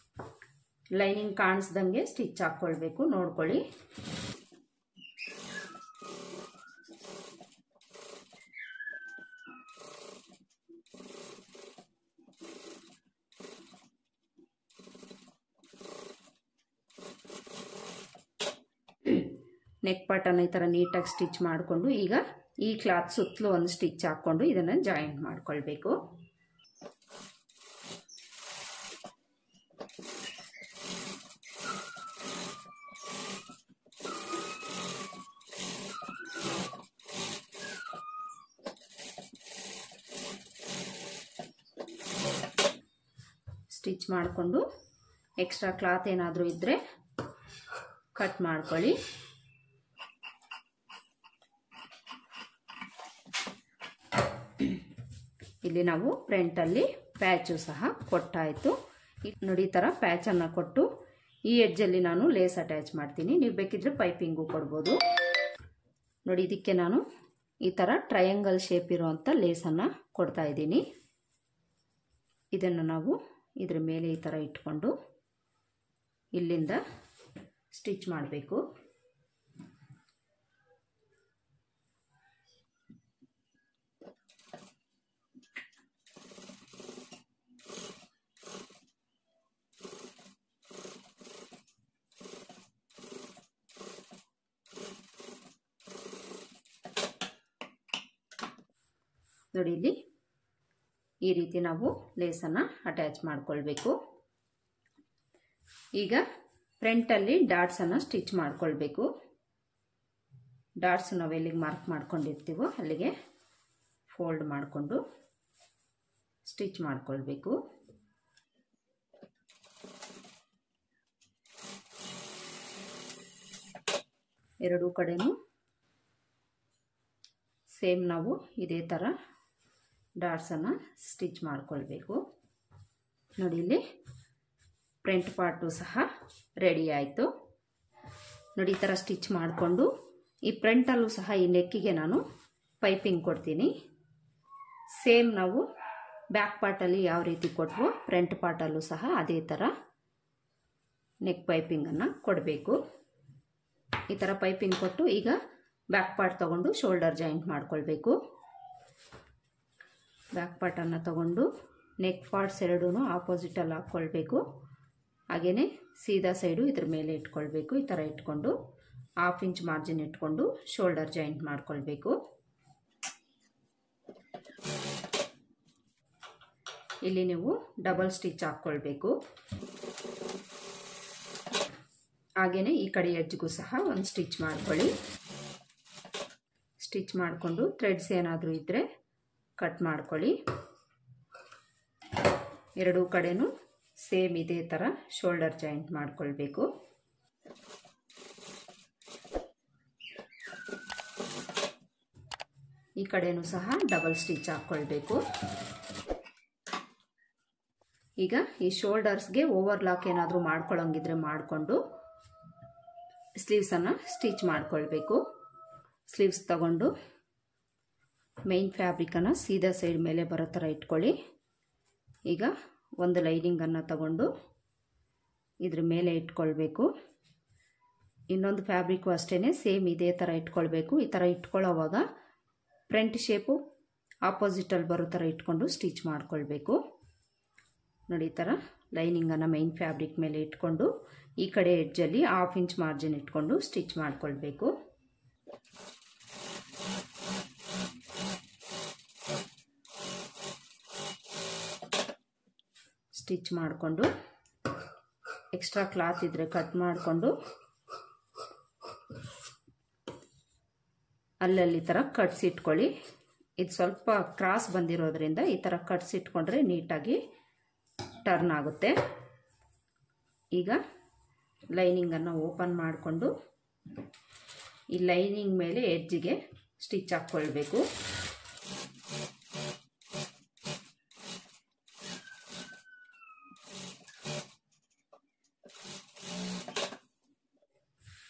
ಲೈನಿಂಗ್ ಕಾಣಿಸ್ದಂಗೆ ಸ್ಟಿಚ್ ಹಾಕ್ಕೊಳ್ಬೇಕು, ನೋಡ್ಕೊಳ್ಳಿ. ನೆಕ್ ಪಾರ್ಟನ್ನು ಈ ಥರ ನೀಟಾಗಿ ಸ್ಟಿಚ್ ಮಾಡಿಕೊಂಡು ಈಗ ಈ ಕ್ಲಾತ್ ಸುತ್ತಲೂ ಒಂದು ಸ್ಟಿಚ್ ಹಾಕ್ಕೊಂಡು ಇದನ್ನು ಜಾಯಿಂಟ್ ಮಾಡ್ಕೊಳ್ಬೇಕು. ಸ್ಟಿಚ್ ಮಾಡಿಕೊಂಡು ಎಕ್ಸ್ಟ್ರಾ ಕ್ಲಾತ್ ಏನಾದರೂ ಇದ್ದರೆ ಕಟ್ ಮಾಡ್ಕೊಳ್ಳಿ. ಇಲ್ಲಿ ನಾವು ಫ್ರಂಟಲ್ಲಿ ಪ್ಯಾಚು ಸಹ ಕೊಟ್ಟಾಯಿತು. ನೋಡಿ ಈ ಥರ ಪ್ಯಾಚನ್ನು ಕೊಟ್ಟು ಈ ಎಡ್ಜಲ್ಲಿ ನಾನು ಲೇಸ್ ಅಟ್ಯಾಚ್ ಮಾಡ್ತೀನಿ. ನೀವು ಬೇಕಿದ್ರೆ ಪೈಪಿಂಗು ಕೊಡ್ಬೋದು. ನೋಡಿ, ಇದಕ್ಕೆ ನಾನು ಈ ಥರ ಟ್ರಯಾಂಗಲ್ ಶೇಪ್ ಇರುವಂಥ ಲೇಸನ್ನು ಕೊಡ್ತಾ ಇದ್ದೀನಿ. ಇದನ್ನು ನಾವು ಇದ್ರ ಮೇಲೆ ಈ ಥರ ಇಟ್ಕೊಂಡು ಇಲ್ಲಿಂದ ಸ್ಟಿಚ್ ಮಾಡಬೇಕು. ನೋಡಿ, ಇಲ್ಲಿ ಈ ರೀತಿ ನಾವು ಲೇಸನ್ನು ಅಟ್ಯಾಚ್ ಮಾಡ್ಕೊಳ್ಬೇಕು. ಈಗ ಫ್ರಂಟಲ್ಲಿ ಡಾಟ್ಸನ್ನು ಸ್ಟಿಚ್ ಮಾಡ್ಕೊಳ್ಬೇಕು. ಡಾಟ್ಸ್ ನಾವು ಎಲ್ಲಿಗೆ ಮಾರ್ಕ್ ಮಾಡ್ಕೊಂಡಿರ್ತೀವೋ ಅಲ್ಲಿಗೆ ಫೋಲ್ಡ್ ಮಾಡಿಕೊಂಡು ಸ್ಟಿಚ್ ಮಾಡ್ಕೊಳ್ಬೇಕು. ಎರಡೂ ಕಡೆನೂ ಸೇಮ್ ನಾವು ಇದೇ ಥರ ಡಾಟ್ಸನ್ನು ಸ್ಟಿಚ್ ಮಾಡ್ಕೊಳ್ಬೇಕು. ನೋಡಿ, ಇಲ್ಲಿ ಫ್ರಂಟ್ ಪಾರ್ಟು ಸಹ ರೆಡಿ ಆಯಿತು. ನೋಡಿ, ಈ ಥರ ಸ್ಟಿಚ್ ಮಾಡಿಕೊಂಡು ಈ ಫ್ರಂಟಲ್ಲೂ ಸಹ ಈ ನೆಕ್ಕಿಗೆ ನಾನು ಪೈಪಿಂಗ್ ಕೊಡ್ತೀನಿ. ಸೇಮ್ ನಾವು ಬ್ಯಾಕ್ ಪಾರ್ಟಲ್ಲಿ ಯಾವ ರೀತಿ ಕೊಟ್ವೋ ಫ್ರಂಟ್ ಪಾರ್ಟಲ್ಲೂ ಸಹ ಅದೇ ಥರ ನೆಕ್ ಪೈಪಿಂಗನ್ನು ಕೊಡಬೇಕು. ಈ ಥರ ಪೈಪಿಂಗ್ ಕೊಟ್ಟು ಈಗ ಬ್ಯಾಕ್ ಪಾರ್ಟ್ ತಗೊಂಡು ಶೋಲ್ಡರ್ ಜಾಯಿಂಟ್ ಮಾಡ್ಕೊಳ್ಬೇಕು. ಬ್ಯಾಕ್ ಪಾರ್ಟನ್ನು ತಗೊಂಡು ನೆಕ್ ಪಾರ್ಟ್ಸ್ ಎರಡೂ ಆಪೋಸಿಟಲ್ಲಿ ಹಾಕ್ಕೊಳ್ಬೇಕು. ಹಾಗೆಯೇ ಸೀದಾ ಸೈಡು ಇದ್ರ ಮೇಲೆ ಇಟ್ಕೊಳ್ಬೇಕು. ಈ ಥರ ಇಟ್ಕೊಂಡು 1/2 ಇಂಚ್ ಮಾರ್ಜಿನ್ ಇಟ್ಕೊಂಡು ಶೋಲ್ಡರ್ ಜಾಯಿಂಟ್ ಮಾಡ್ಕೊಳ್ಬೇಕು. ಇಲ್ಲಿ ನೀವು ಡಬಲ್ ಸ್ಟಿಚ್ ಹಾಕ್ಕೊಳ್ಬೇಕು. ಹಾಗೆಯೇ ಈ ಕಡೆ ಎಡ್ಜ್ಗೂ ಸಹ ಒಂದು ಸ್ಟಿಚ್ ಮಾಡ್ಕೊಳ್ಳಿ. ಸ್ಟಿಚ್ ಮಾಡಿಕೊಂಡು ಥ್ರೆಡ್ಸ್ ಏನಾದರೂ ಇದ್ದರೆ ಕಟ್ ಮಾಡ್ಕೊಳ್ಳಿ. ಎರಡೂ ಕಡೆನೂ ಸೇಮ್ ಇದೇ ಥರ ಶೋಲ್ಡರ್ ಜಾಯಿಂಟ್ ಮಾಡ್ಕೊಳ್ಬೇಕು. ಈ ಕಡೆನೂ ಸಹ ಡಬಲ್ ಸ್ಟಿಚ್ ಹಾಕ್ಕೊಳ್ಬೇಕು. ಈಗ ಈ ಶೋಲ್ಡರ್ಸ್ಗೆ ಓವರ್ಲಾಕ್ ಏನಾದರೂ ಮಾಡ್ಕೊಳ್ಳೋಂಗಿದ್ರೆ ಮಾಡಿಕೊಂಡು ಸ್ಲೀವ್ಸನ್ನು ಸ್ಟಿಚ್ ಮಾಡ್ಕೊಳ್ಬೇಕು. ಸ್ಲೀವ್ಸ್ ತಗೊಂಡು ಮೇನ್ ಫ್ಯಾಬ್ರಿಕನ್ನು ಸೀದಾ ಸೈಡ್ ಮೇಲೆ ಬರೋ ಥರ ಇಟ್ಕೊಳ್ಳಿ. ಈಗ ಒಂದು ಲೈನಿಂಗನ್ನು ತಗೊಂಡು ಇದ್ರ ಮೇಲೆ ಇಟ್ಕೊಳ್ಬೇಕು. ಇನ್ನೊಂದು ಫ್ಯಾಬ್ರಿಕ್ಕು ಅಷ್ಟೇ ಸೇಮ್ ಇದೇ ಥರ ಇಟ್ಕೊಳ್ಬೇಕು. ಈ ಥರ ಇಟ್ಕೊಳ್ಳೋವಾಗ ಫ್ರಂಟ್ ಶೇಪು ಆಪೋಸಿಟಲ್ಲಿ ಬರೋ ಥರ ಇಟ್ಕೊಂಡು ಸ್ಟಿಚ್ ಮಾಡ್ಕೊಳ್ಬೇಕು. ನೋಡಿ, ಈ ಥರ ಲೈನಿಂಗನ್ನು ಮೈನ್ ಫ್ಯಾಬ್ರಿಕ್ ಮೇಲೆ ಇಟ್ಕೊಂಡು ಈ ಕಡೆ ಎಡ್ಜಲ್ಲಿ 1/2 ಇಂಚ್ ಮಾರ್ಜಿನ್ ಇಟ್ಕೊಂಡು ಸ್ಟಿಚ್ ಮಾಡ್ಕೊಳ್ಬೇಕು. ಸ್ಟಿಚ್ ಮಾಡಿಕೊಂಡು ಎಕ್ಸ್ಟ್ರಾ ಕ್ಲಾತ್ ಇದ್ದರೆ ಕಟ್ ಮಾಡಿಕೊಂಡು ಅಲ್ಲಲ್ಲಿ ಥರ ಕಟ್ಸಿಟ್ಕೊಳ್ಳಿ. ಇದು ಸ್ವಲ್ಪ ಕ್ರಾಸ್ ಬಂದಿರೋದ್ರಿಂದ ಈ ಥರ ಕಟ್ಸಿಟ್ಕೊಂಡ್ರೆ ನೀಟಾಗಿ ಟರ್ನ್ ಆಗುತ್ತೆ. ಈಗ ಲೈನಿಂಗನ್ನು ಓಪನ್ ಮಾಡಿಕೊಂಡು ಈ ಲೈನಿಂಗ್ ಮೇಲೆ ಎಡ್ಜಿಗೆ ಸ್ಟಿಚ್ ಹಾಕ್ಕೊಳ್ಬೇಕು.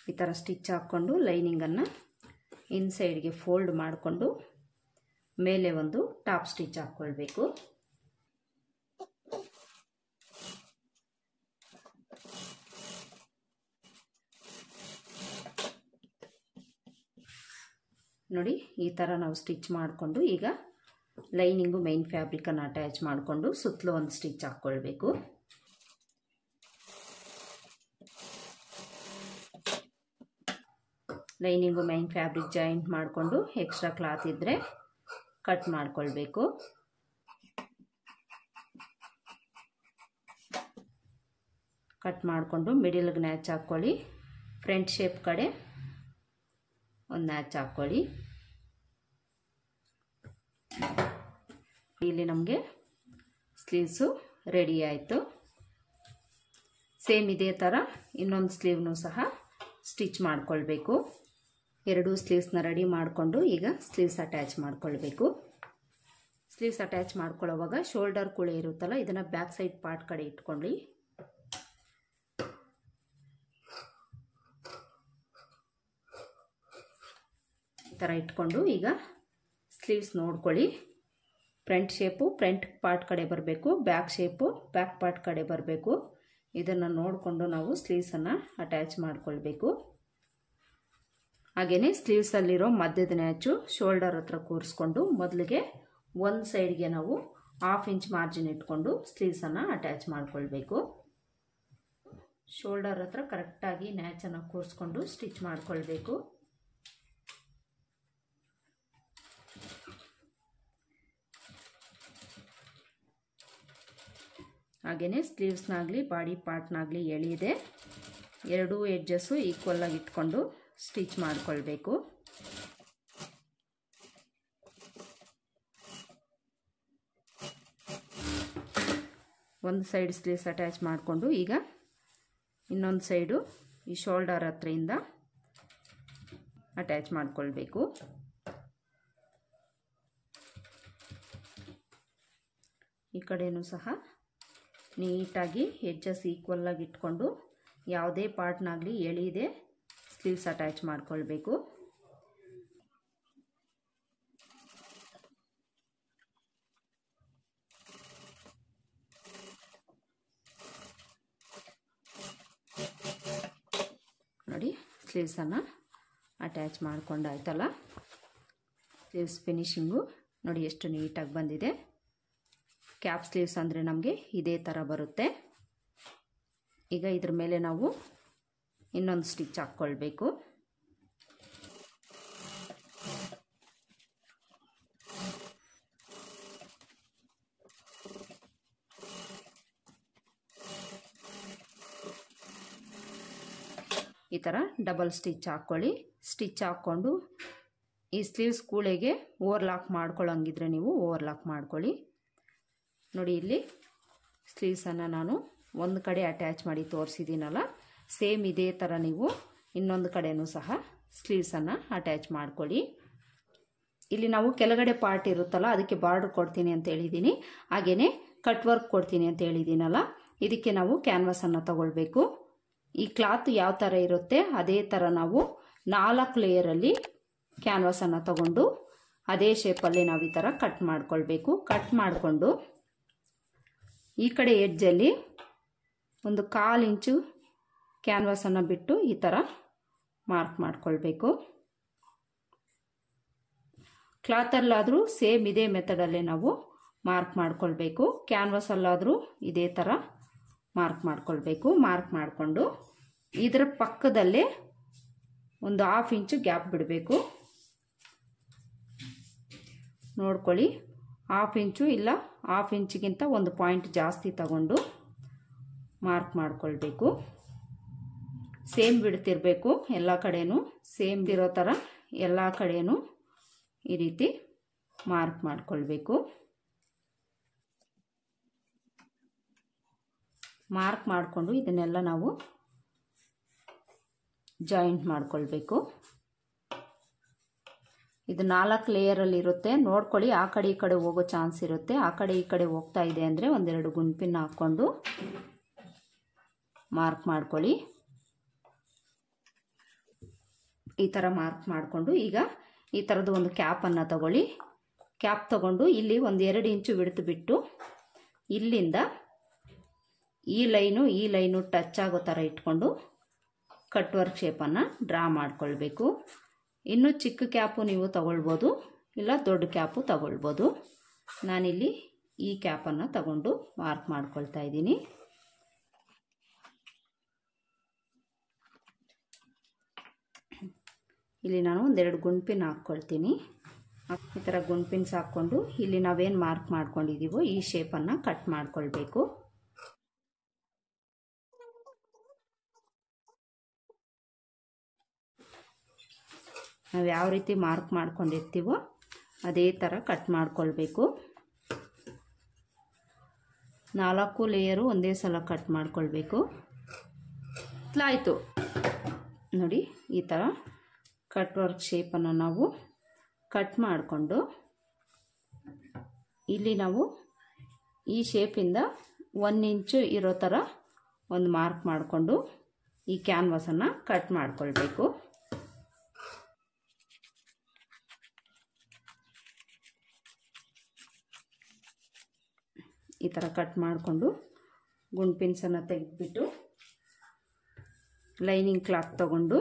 ಈ ಥರ ಸ್ಟಿಚ್ ಹಾಕ್ಕೊಂಡು ಲೈನಿಂಗನ್ನು ಇನ್ಸೈಡ್ಗೆ ಫೋಲ್ಡ್ ಮಾಡಿಕೊಂಡು ಮೇಲೆ ಒಂದು ಟಾಪ್ ಸ್ಟಿಚ್ ಹಾಕ್ಕೊಳ್ಬೇಕು. ನೋಡಿ, ಈ ಥರ ನಾವು ಸ್ಟಿಚ್ ಮಾಡಿಕೊಂಡು ಈಗ ಲೈನಿಂಗು ಮೈನ್ ಫ್ಯಾಬ್ರಿಕನ್ನು ಅಟ್ಯಾಚ್ ಮಾಡಿಕೊಂಡು ಸುತ್ತಲೂ ಒಂದು ಸ್ಟಿಚ್ ಹಾಕ್ಕೊಳ್ಬೇಕು. ಲೈನಿಂಗು ಮೈನ್ ಫ್ಯಾಬ್ರಿಕ್ ಜಾಯಿಂಟ್ ಮಾಡಿಕೊಂಡು ಎಕ್ಸ್ಟ್ರಾ ಕ್ಲಾತ್ ಇದ್ದರೆ ಕಟ್ ಮಾಡ್ಕೊಳ್ಬೇಕು. ಕಟ್ ಮಾಡಿಕೊಂಡು ಮಿಡಿಲ್ಗೆ ನ್ಯಾಚ್ ಹಾಕ್ಕೊಳ್ಳಿ. ಫ್ರಂಟ್ ಶೇಪ್ ಕಡೆ ಒಂದು ನ್ಯಾಚ್ ಹಾಕ್ಕೊಳ್ಳಿ. ಇಲ್ಲಿ ನಮಗೆ ಸ್ಲೀವ್ಸು ರೆಡಿ ಆಯಿತು. ಸೇಮ್ ಇದೇ ಥರ ಇನ್ನೊಂದು ಸ್ಲೀವ್ನೂ ಸಹ ಸ್ಟಿಚ್ ಮಾಡ್ಕೊಳ್ಬೇಕು. ಎರಡೂ ಸ್ಲೀವ್ಸ್ನ ರೆಡಿ ಮಾಡಿಕೊಂಡು ಈಗ ಸ್ಲೀವ್ಸ್ ಅಟ್ಯಾಚ್ ಮಾಡ್ಕೊಳ್ಬೇಕು. ಸ್ಲೀವ್ಸ್ ಅಟ್ಯಾಚ್ ಮಾಡ್ಕೊಳ್ಳೋವಾಗ ಶೋಲ್ಡರ್ ಕುಳೆ ಇರುತ್ತಲ್ಲ, ಇದನ್ನು ಬ್ಯಾಕ್ ಸೈಡ್ ಪಾರ್ಟ್ ಕಡೆ ಇಟ್ಕೊಳ್ಳಿ. ಈ ಥರ ಇಟ್ಕೊಂಡು ಈಗ ಸ್ಲೀವ್ಸ್ ನೋಡ್ಕೊಳ್ಳಿ. ಫ್ರಂಟ್ ಶೇಪು ಫ್ರಂಟ್ ಪಾರ್ಟ್ ಕಡೆ ಬರಬೇಕು, ಬ್ಯಾಕ್ ಶೇಪು ಬ್ಯಾಕ್ ಪಾರ್ಟ್ ಕಡೆ ಬರಬೇಕು. ಇದನ್ನು ನೋಡಿಕೊಂಡು ನಾವು ಸ್ಲೀವ್ಸನ್ನು ಅಟ್ಯಾಚ್ ಮಾಡಿಕೊಳ್ಬೇಕು. ಹಾಗೆಯೇ ಸ್ಲೀವ್ಸಲ್ಲಿರೋ ಮಧ್ಯದ ನ್ಯಾಚು ಶೋಲ್ಡರ್ ಹತ್ರ ಕೂರಿಸ್ಕೊಂಡು ಮೊದಲಿಗೆ ಒಂದು ಸೈಡ್ಗೆ ನಾವು 1/2 ಇಂಚ್ ಮಾರ್ಜಿನ್ ಇಟ್ಕೊಂಡು ಸ್ಲೀವ್ಸನ್ನು ಅಟ್ಯಾಚ್ ಮಾಡಿಕೊಳ್ಬೇಕು. ಶೋಲ್ಡರ್ ಹತ್ರ ಕರೆಕ್ಟಾಗಿ ನ್ಯಾಚನ್ನು ಕೂರಿಸ್ಕೊಂಡು ಸ್ಟಿಚ್ ಮಾಡಿಕೊಳ್ಬೇಕು. ಹಾಗೆಯೇ ಸ್ಲೀವ್ಸ್ನಾಗಲಿ ಬಾಡಿ ಪಾರ್ಟ್ನಾಗಲಿ ಎಳೆಯದೆ ಎರಡೂ ಎಡ್ಜಸ್ಸು ಈಕ್ವಲಾಗಿ ಇಟ್ಕೊಂಡು ಸ್ಟಿಚ್ ಮಾಡಿಕೊಳ್ಬೇಕು. ಒಂದು ಸೈಡ್ ಸ್ಲೀವ್ಸ್ ಅಟ್ಯಾಚ್ ಮಾಡಿಕೊಂಡು ಈಗ ಇನ್ನೊಂದು ಸೈಡು ಈ ಶೋಲ್ಡರ್ ಹತ್ರದಿಂದ ಅಟ್ಯಾಚ್ ಮಾಡಿಕೊಳ್ಬೇಕು. ಈ ಕಡೆಯೂ ಸಹ ನೀಟಾಗಿ ಎಡ್ಜಸ್ ಈಕ್ವಲಾಗಿ ಇಟ್ಕೊಂಡು ಯಾವುದೇ ಪಾರ್ಟ್ನಾಗಲಿ ಎಳೆಯದೆ ಸ್ಲೀವ್ಸ್ ಅಟ್ಯಾಚ್ ಮಾಡಿಕೊಳ್ಬೇಕು. ನೋಡಿ ಸ್ಲೀವ್ಸನ್ನು ಅಟ್ಯಾಚ್ ಮಾಡ್ಕೊಂಡಾಯ್ತಲ್ಲ. ಸ್ಲೀವ್ಸ್ ಫಿನಿಶಿಂಗು ನೋಡಿ ಎಷ್ಟು ನೀಟಾಗಿ ಬಂದಿದೆ. ಕ್ಯಾಪ್ ಸ್ಲೀವ್ಸ್ ಅಂದರೆ ನಮಗೆ ಇದೇ ಥರ ಬರುತ್ತೆ. ಈಗ ಇದ್ರ ಮೇಲೆ ನಾವು ಇನ್ನೊಂದು ಸ್ಟಿಚ್ ಹಾಕ್ಕೊಳ್ಬೇಕು. ಈ ಥರ ಡಬಲ್ ಸ್ಟಿಚ್ ಹಾಕ್ಕೊಳ್ಳಿ. ಸ್ಟಿಚ್ ಹಾಕ್ಕೊಂಡು ಈ ಸ್ಲೀವ್ಸ್ ಕೂಳೆಗೆ ಓವರ್ಲಾಕ್ ಮಾಡ್ಕೊಳ್ಳೋಂಗಿದ್ರೆ ನೀವು ಓವರ್ಲಾಕ್ ಮಾಡ್ಕೊಳ್ಳಿ. ನೋಡಿ ಇಲ್ಲಿ ಸ್ಲೀವ್ಸನ್ನು ನಾನು ಒಂದು ಕಡೆ ಅಟ್ಯಾಚ್ ಮಾಡಿ ತೋರಿಸಿದ್ದೀನಲ್ಲ, ಸೇಮ್ ಇದೇ ಥರ ನೀವು ಇನ್ನೊಂದು ಕಡೆಯೂ ಸಹ ಸ್ಲೀವ್ಸನ್ನು ಅಟ್ಯಾಚ್ ಮಾಡ್ಕೊಳ್ಳಿ. ಇಲ್ಲಿ ನಾವು ಕೆಳಗಡೆ ಪಾರ್ಟ್ ಇರುತ್ತಲ್ಲ ಅದಕ್ಕೆ ಬಾರ್ಡರ್ ಕೊಡ್ತೀನಿ ಅಂತ ಹೇಳಿದ್ದೀನಿ. ಹಾಗೆಯೇ ಕಟ್ ವರ್ಕ್ ಕೊಡ್ತೀನಿ ಅಂತ ಹೇಳಿದ್ದೀನಲ್ಲ, ಇದಕ್ಕೆ ನಾವು ಕ್ಯಾನ್ವಾಸನ್ನು ತಗೊಳ್ಬೇಕು. ಈ ಕ್ಲಾತ್ ಯಾವ ಥರ ಇರುತ್ತೆ ಅದೇ ಥರ ನಾವು 4 ಲೇಯರಲ್ಲಿ ಕ್ಯಾನ್ವಾಸನ್ನು ತಗೊಂಡು ಅದೇ ಶೇಪಲ್ಲಿ ನಾವು ಈ ಥರ ಕಟ್ ಮಾಡ್ಕೊಳ್ಬೇಕು. ಕಟ್ ಮಾಡಿಕೊಂಡು ಈ ಕಡೆ ಎಡ್ಜಲ್ಲಿ ಒಂದು 1/4 ಇಂಚು ಕ್ಯಾನ್ವಾಸನ್ನು ಬಿಟ್ಟು ಈ ಥರ ಮಾರ್ಕ್ ಮಾಡ್ಕೊಳ್ಬೇಕು. ಕ್ಲಾತಲ್ಲಾದರೂ ಸೇಮ್ ಇದೇ ಮೆಥಡಲ್ಲೇ ನಾವು ಮಾರ್ಕ್ ಮಾಡ್ಕೊಳ್ಬೇಕು. ಕ್ಯಾನ್ವಾಸಲ್ಲಾದರೂ ಇದೇ ಥರ ಮಾರ್ಕ್ ಮಾಡ್ಕೊಳ್ಬೇಕು. ಮಾರ್ಕ್ ಮಾಡಿಕೊಂಡು ಇದರ ಪಕ್ಕದಲ್ಲೇ ಒಂದು 1/2 ಇಂಚು ಗ್ಯಾಪ್ ಬಿಡಬೇಕು. ನೋಡ್ಕೊಳ್ಳಿ, 1/2 ಇಂಚು ಇಲ್ಲ 1/2 ಇಂಚಿಗಿಂತ ಒಂದು ಪಾಯಿಂಟ್ ಜಾಸ್ತಿ ತಗೊಂಡು ಮಾರ್ಕ್ ಮಾಡ್ಕೊಳ್ಬೇಕು. ಸೇಮ್ ಬಿಡ್ತಿರಬೇಕು, ಎಲ್ಲ ಕಡೆಯೂ ಸೇಮ್ ಇರೋ ಥರ ಎಲ್ಲ ಕಡೆಯೂ ಈ ರೀತಿ ಮಾರ್ಕ್ ಮಾಡ್ಕೊಳ್ಬೇಕು. ಮಾರ್ಕ್ ಮಾಡಿಕೊಂಡು ಇದನ್ನೆಲ್ಲ ನಾವು ಜಾಯಿಂಟ್ ಮಾಡ್ಕೊಳ್ಬೇಕು. ಇದು 4 ಲೇಯರಲ್ಲಿ ಇರುತ್ತೆ. ನೋಡ್ಕೊಳ್ಳಿ, ಆ ಕಡೆ ಈ ಕಡೆ ಹೋಗೋ ಚಾನ್ಸ್ ಇರುತ್ತೆ. ಆ ಕಡೆ ಈ ಕಡೆ ಹೋಗ್ತಾ ಇದೆ ಅಂದರೆ ಒಂದೆರಡು ಗುಂಪಿನ ಹಾಕ್ಕೊಂಡು ಮಾರ್ಕ್ ಮಾಡ್ಕೊಳ್ಳಿ. ಈ ಥರ ಮಾರ್ಕ್ ಮಾಡಿಕೊಂಡು ಈಗ ಈ ಥರದ್ದು ಒಂದು ಕ್ಯಾಪನ್ನು ತಗೊಳ್ಳಿ. ಕ್ಯಾಪ್ ತಗೊಂಡು ಇಲ್ಲಿ ಒಂದು 2 ಇಂಚು ಬಿಡ್ತು ಬಿಟ್ಟು ಇಲ್ಲಿಂದ ಈ ಲೈನು ಟಚ್ ಆಗೋ ಥರ ಇಟ್ಕೊಂಡು ಕಟ್ ವರ್ಕ್ ಶೇಪನ್ನು ಡ್ರಾ ಮಾಡ್ಕೊಳ್ಬೇಕು. ಇನ್ನೂ ಚಿಕ್ಕ ಕ್ಯಾಪು ನೀವು ತಗೊಳ್ಬೋದು, ಇಲ್ಲ ದೊಡ್ಡ ಕ್ಯಾಪು ತಗೊಳ್ಬೋದು. ನಾನಿಲ್ಲಿ ಈ ಕ್ಯಾಪನ್ನು ತಗೊಂಡು ಮಾರ್ಕ್ ಮಾಡ್ಕೊಳ್ತಾ ಇದ್ದೀನಿ. ಇಲ್ಲಿ ನಾನು ಒಂದೆರಡು ಗುಂಪಿನ ಹಾಕ್ಕೊಳ್ತೀನಿ. ಈ ಥರ ಗುಂಪಿನ್ಸ್ ಹಾಕ್ಕೊಂಡು ಇಲ್ಲಿ ನಾವೇನು ಮಾರ್ಕ್ ಮಾಡ್ಕೊಂಡಿದ್ದೀವೋ ಈ ಶೇಪನ್ನು ಕಟ್ ಮಾಡ್ಕೊಳ್ಬೇಕು. ನಾವು ಯಾವ ರೀತಿ ಮಾರ್ಕ್ ಮಾಡ್ಕೊಂಡಿರ್ತೀವೋ ಅದೇ ಥರ ಕಟ್ ಮಾಡ್ಕೊಳ್ಬೇಕು. 4 ಲೇಯರು ಒಂದೇ ಸಲ ಕಟ್ ಮಾಡ್ಕೊಳ್ಬೇಕು. ಆಯಿತು ನೋಡಿ, ಈ ಥರ ಕಟ್ ವರ್ಕ್ ಶೇಪನ್ನು ನಾವು ಕಟ್ ಮಾಡಿಕೊಂಡು ಇಲ್ಲಿ ನಾವು ಈ ಶೇಪಿಂದ 1 ಇಂಚು ಇರೋ ಥರ ಒಂದು ಮಾರ್ಕ್ ಮಾಡಿಕೊಂಡು ಈ ಕ್ಯಾನ್ವಾಸನ್ನು ಕಟ್ ಮಾಡ್ಕೊಳ್ಬೇಕು. ಈ ಥರ ಕಟ್ ಮಾಡಿಕೊಂಡು ಗುಂಡು ಪಿನ್ಸನ್ನು ತೆಗೆದುಬಿಟ್ಟು ಲೈನಿಂಗ್ ಕ್ಲಾತ್ ತಗೊಂಡು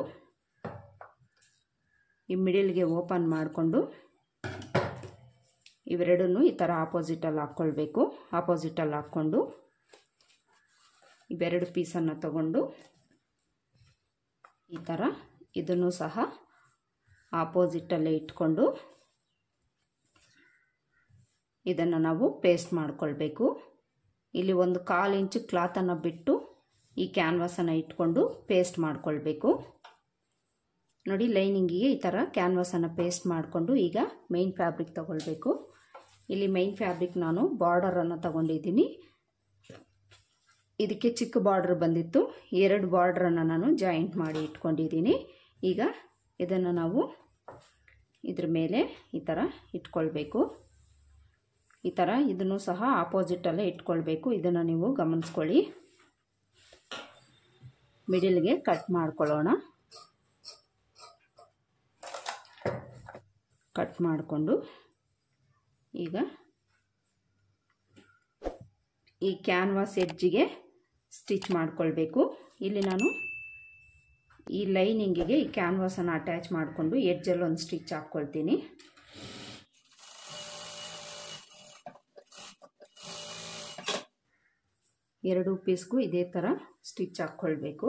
ಈ ಮಿಡಲ್ಗೆ ಓಪನ್ ಮಾಡಿಕೊಂಡು ಇವೆರಡನ್ನೂ ಈ ಥರ ಆಪೋಸಿಟಲ್ಲಿ ಹಾಕ್ಕೊಳ್ಬೇಕು. ಆಪೋಸಿಟಲ್ಲಿ ಹಾಕ್ಕೊಂಡು ಇವೆರಡು ಪೀಸನ್ನು ತಗೊಂಡು ಈ ಥರ ಇದನ್ನು ಸಹ ಆಪೋಸಿಟಲ್ಲೇ ಇಟ್ಕೊಂಡು ಇದನ್ನು ನಾವು ಪೇಸ್ಟ್ ಮಾಡಿಕೊಳ್ಬೇಕು. ಇಲ್ಲಿ ಒಂದು 1/4 ಇಂಚು ಕ್ಲಾತನ್ನು ಬಿಟ್ಟು ಈ ಕ್ಯಾನ್ವಾಸನ್ನು ಇಟ್ಕೊಂಡು ಪೇಸ್ಟ್ ಮಾಡಿಕೊಳ್ಬೇಕು. ನೋಡಿ, ಲೈನಿಂಗಿಗೆ ಈ ಥರ ಕ್ಯಾನ್ವಾಸನ್ನು ಪೇಸ್ಟ್ ಮಾಡಿಕೊಂಡು ಈಗ ಮೈನ್ ಫ್ಯಾಬ್ರಿಕ್ ತಗೊಳ್ಬೇಕು. ಇಲ್ಲಿ ಮೈನ್ ಫ್ಯಾಬ್ರಿಕ್ ನಾನು ಬಾರ್ಡರನ್ನು ತಗೊಂಡಿದ್ದೀನಿ. ಇದಕ್ಕೆ ಚಿಕ್ಕ ಬಾರ್ಡರ್ ಬಂದಿತ್ತು, 2 ಬಾರ್ಡ್ರನ್ನು ನಾನು ಜಾಯಿಂಟ್ ಮಾಡಿ ಇಟ್ಕೊಂಡಿದ್ದೀನಿ. ಈಗ ಇದನ್ನು ನಾವು ಇದ್ರ ಮೇಲೆ ಈ ಥರ ಇಟ್ಕೊಳ್ಬೇಕು. ಈ ಥರ ಇದನ್ನು ಸಹ ಆಪೋಸಿಟಲ್ಲೇ ಇಟ್ಕೊಳ್ಬೇಕು. ಇದನ್ನು ನೀವು ಗಮನಿಸ್ಕೊಳ್ಳಿ. ಮಿಡಲ್ಗೆ ಕಟ್ ಮಾಡ್ಕೊಳ್ಳೋಣ. ಕಟ್ ಮಾಡಿಕೊಂಡು ಈಗ ಈ ಕ್ಯಾನ್ವಾಸ್ ಎಡ್ಜಿಗೆ ಸ್ಟಿಚ್ ಮಾಡಿಕೊಳ್ಬೇಕು. ಇಲ್ಲಿ ನಾನು ಈ ಲೈನಿಂಗಿಗೆ ಈ ಕ್ಯಾನ್ವಾಸನ್ನು ಅಟ್ಯಾಚ್ ಮಾಡಿಕೊಂಡು ಎಡ್ಜಲ್ಲಿ ಒಂದು ಸ್ಟಿಚ್ ಹಾಕ್ಕೊಳ್ತೀನಿ. ಎರಡು ಪೀಸ್ಗೂ ಇದೇ ಥರ ಸ್ಟಿಚ್ ಹಾಕ್ಕೊಳ್ಬೇಕು.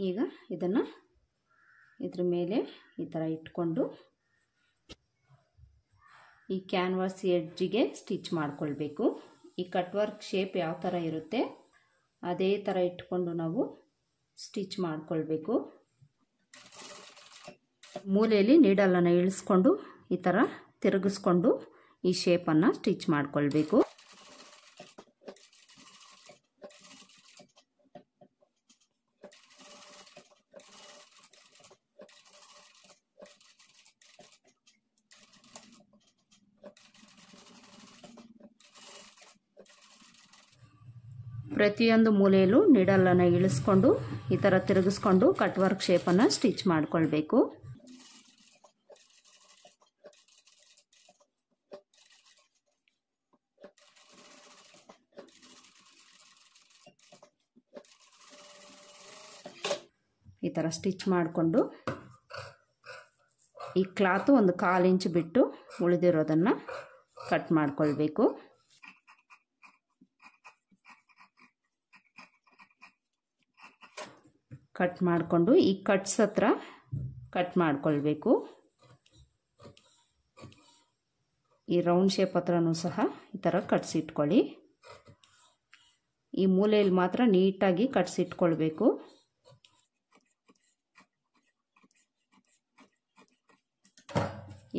ಈಗ ಇದನ್ನು ಇದ್ರ ಮೇಲೆ ಈ ಥರ ಇಟ್ಕೊಂಡು ಈ ಕ್ಯಾನ್ವಾಸ್ ಎಡ್ಜಿಗೆ ಸ್ಟಿಚ್ ಮಾಡಿಕೊಳ್ಬೇಕು. ಈ ಕಟ್ ವರ್ಕ್ ಶೇಪ್ ಯಾವ ಥರ ಇರುತ್ತೆ ಅದೇ ಥರ ಇಟ್ಕೊಂಡು ನಾವು ಸ್ಟಿಚ್ ಮಾಡಿಕೊಳ್ಬೇಕು. ಮೂಲೆಯಲ್ಲಿ ನೀಡಲನ್ನು ಇಳಿಸ್ಕೊಂಡು ಈ ಥರ ತಿರುಗಿಸ್ಕೊಂಡು ಈ ಶೇಪನ್ನು ಸ್ಟಿಚ್ ಮಾಡಿಕೊಳ್ಬೇಕು. ಪ್ರತಿಯೊಂದು ಮೂಲೆಯಲ್ಲೂ ನೀಡಲನ್ನು ಇಳಿಸ್ಕೊಂಡು ಈ ಥರ ತಿರುಗಿಸ್ಕೊಂಡು ಕಟ್ ವರ್ಕ್ ಶೇಪನ್ನು ಸ್ಟಿಚ್ ಮಾಡಿಕೊಳ್ಬೇಕು. ಈ ಥರ ಸ್ಟಿಚ್ ಮಾಡಿಕೊಂಡು ಈ ಕ್ಲಾತು ಒಂದು 1/4 ಇಂಚ್ ಬಿಟ್ಟು ಉಳಿದಿರೋದನ್ನು ಕಟ್ ಮಾಡಿಕೊಳ್ಬೇಕು. ಕಟ್ ಮಾಡಿಕೊಂಡು ಈ ಕಟ್ಸ್ ಹತ್ರ ಕಟ್ ಮಾಡಿಕೊಳ್ಬೇಕು. ಈ ರೌಂಡ್ ಶೇಪ್ ಹತ್ರನೂ ಸಹ ಈ ಥರ ಕಟ್ಸಿಟ್ಕೊಳ್ಳಿ. ಈ ಮೂಲೆಯಲ್ಲಿ ಮಾತ್ರ ನೀಟಾಗಿ ಕಟ್ಸಿಟ್ಕೊಳ್ಬೇಕು.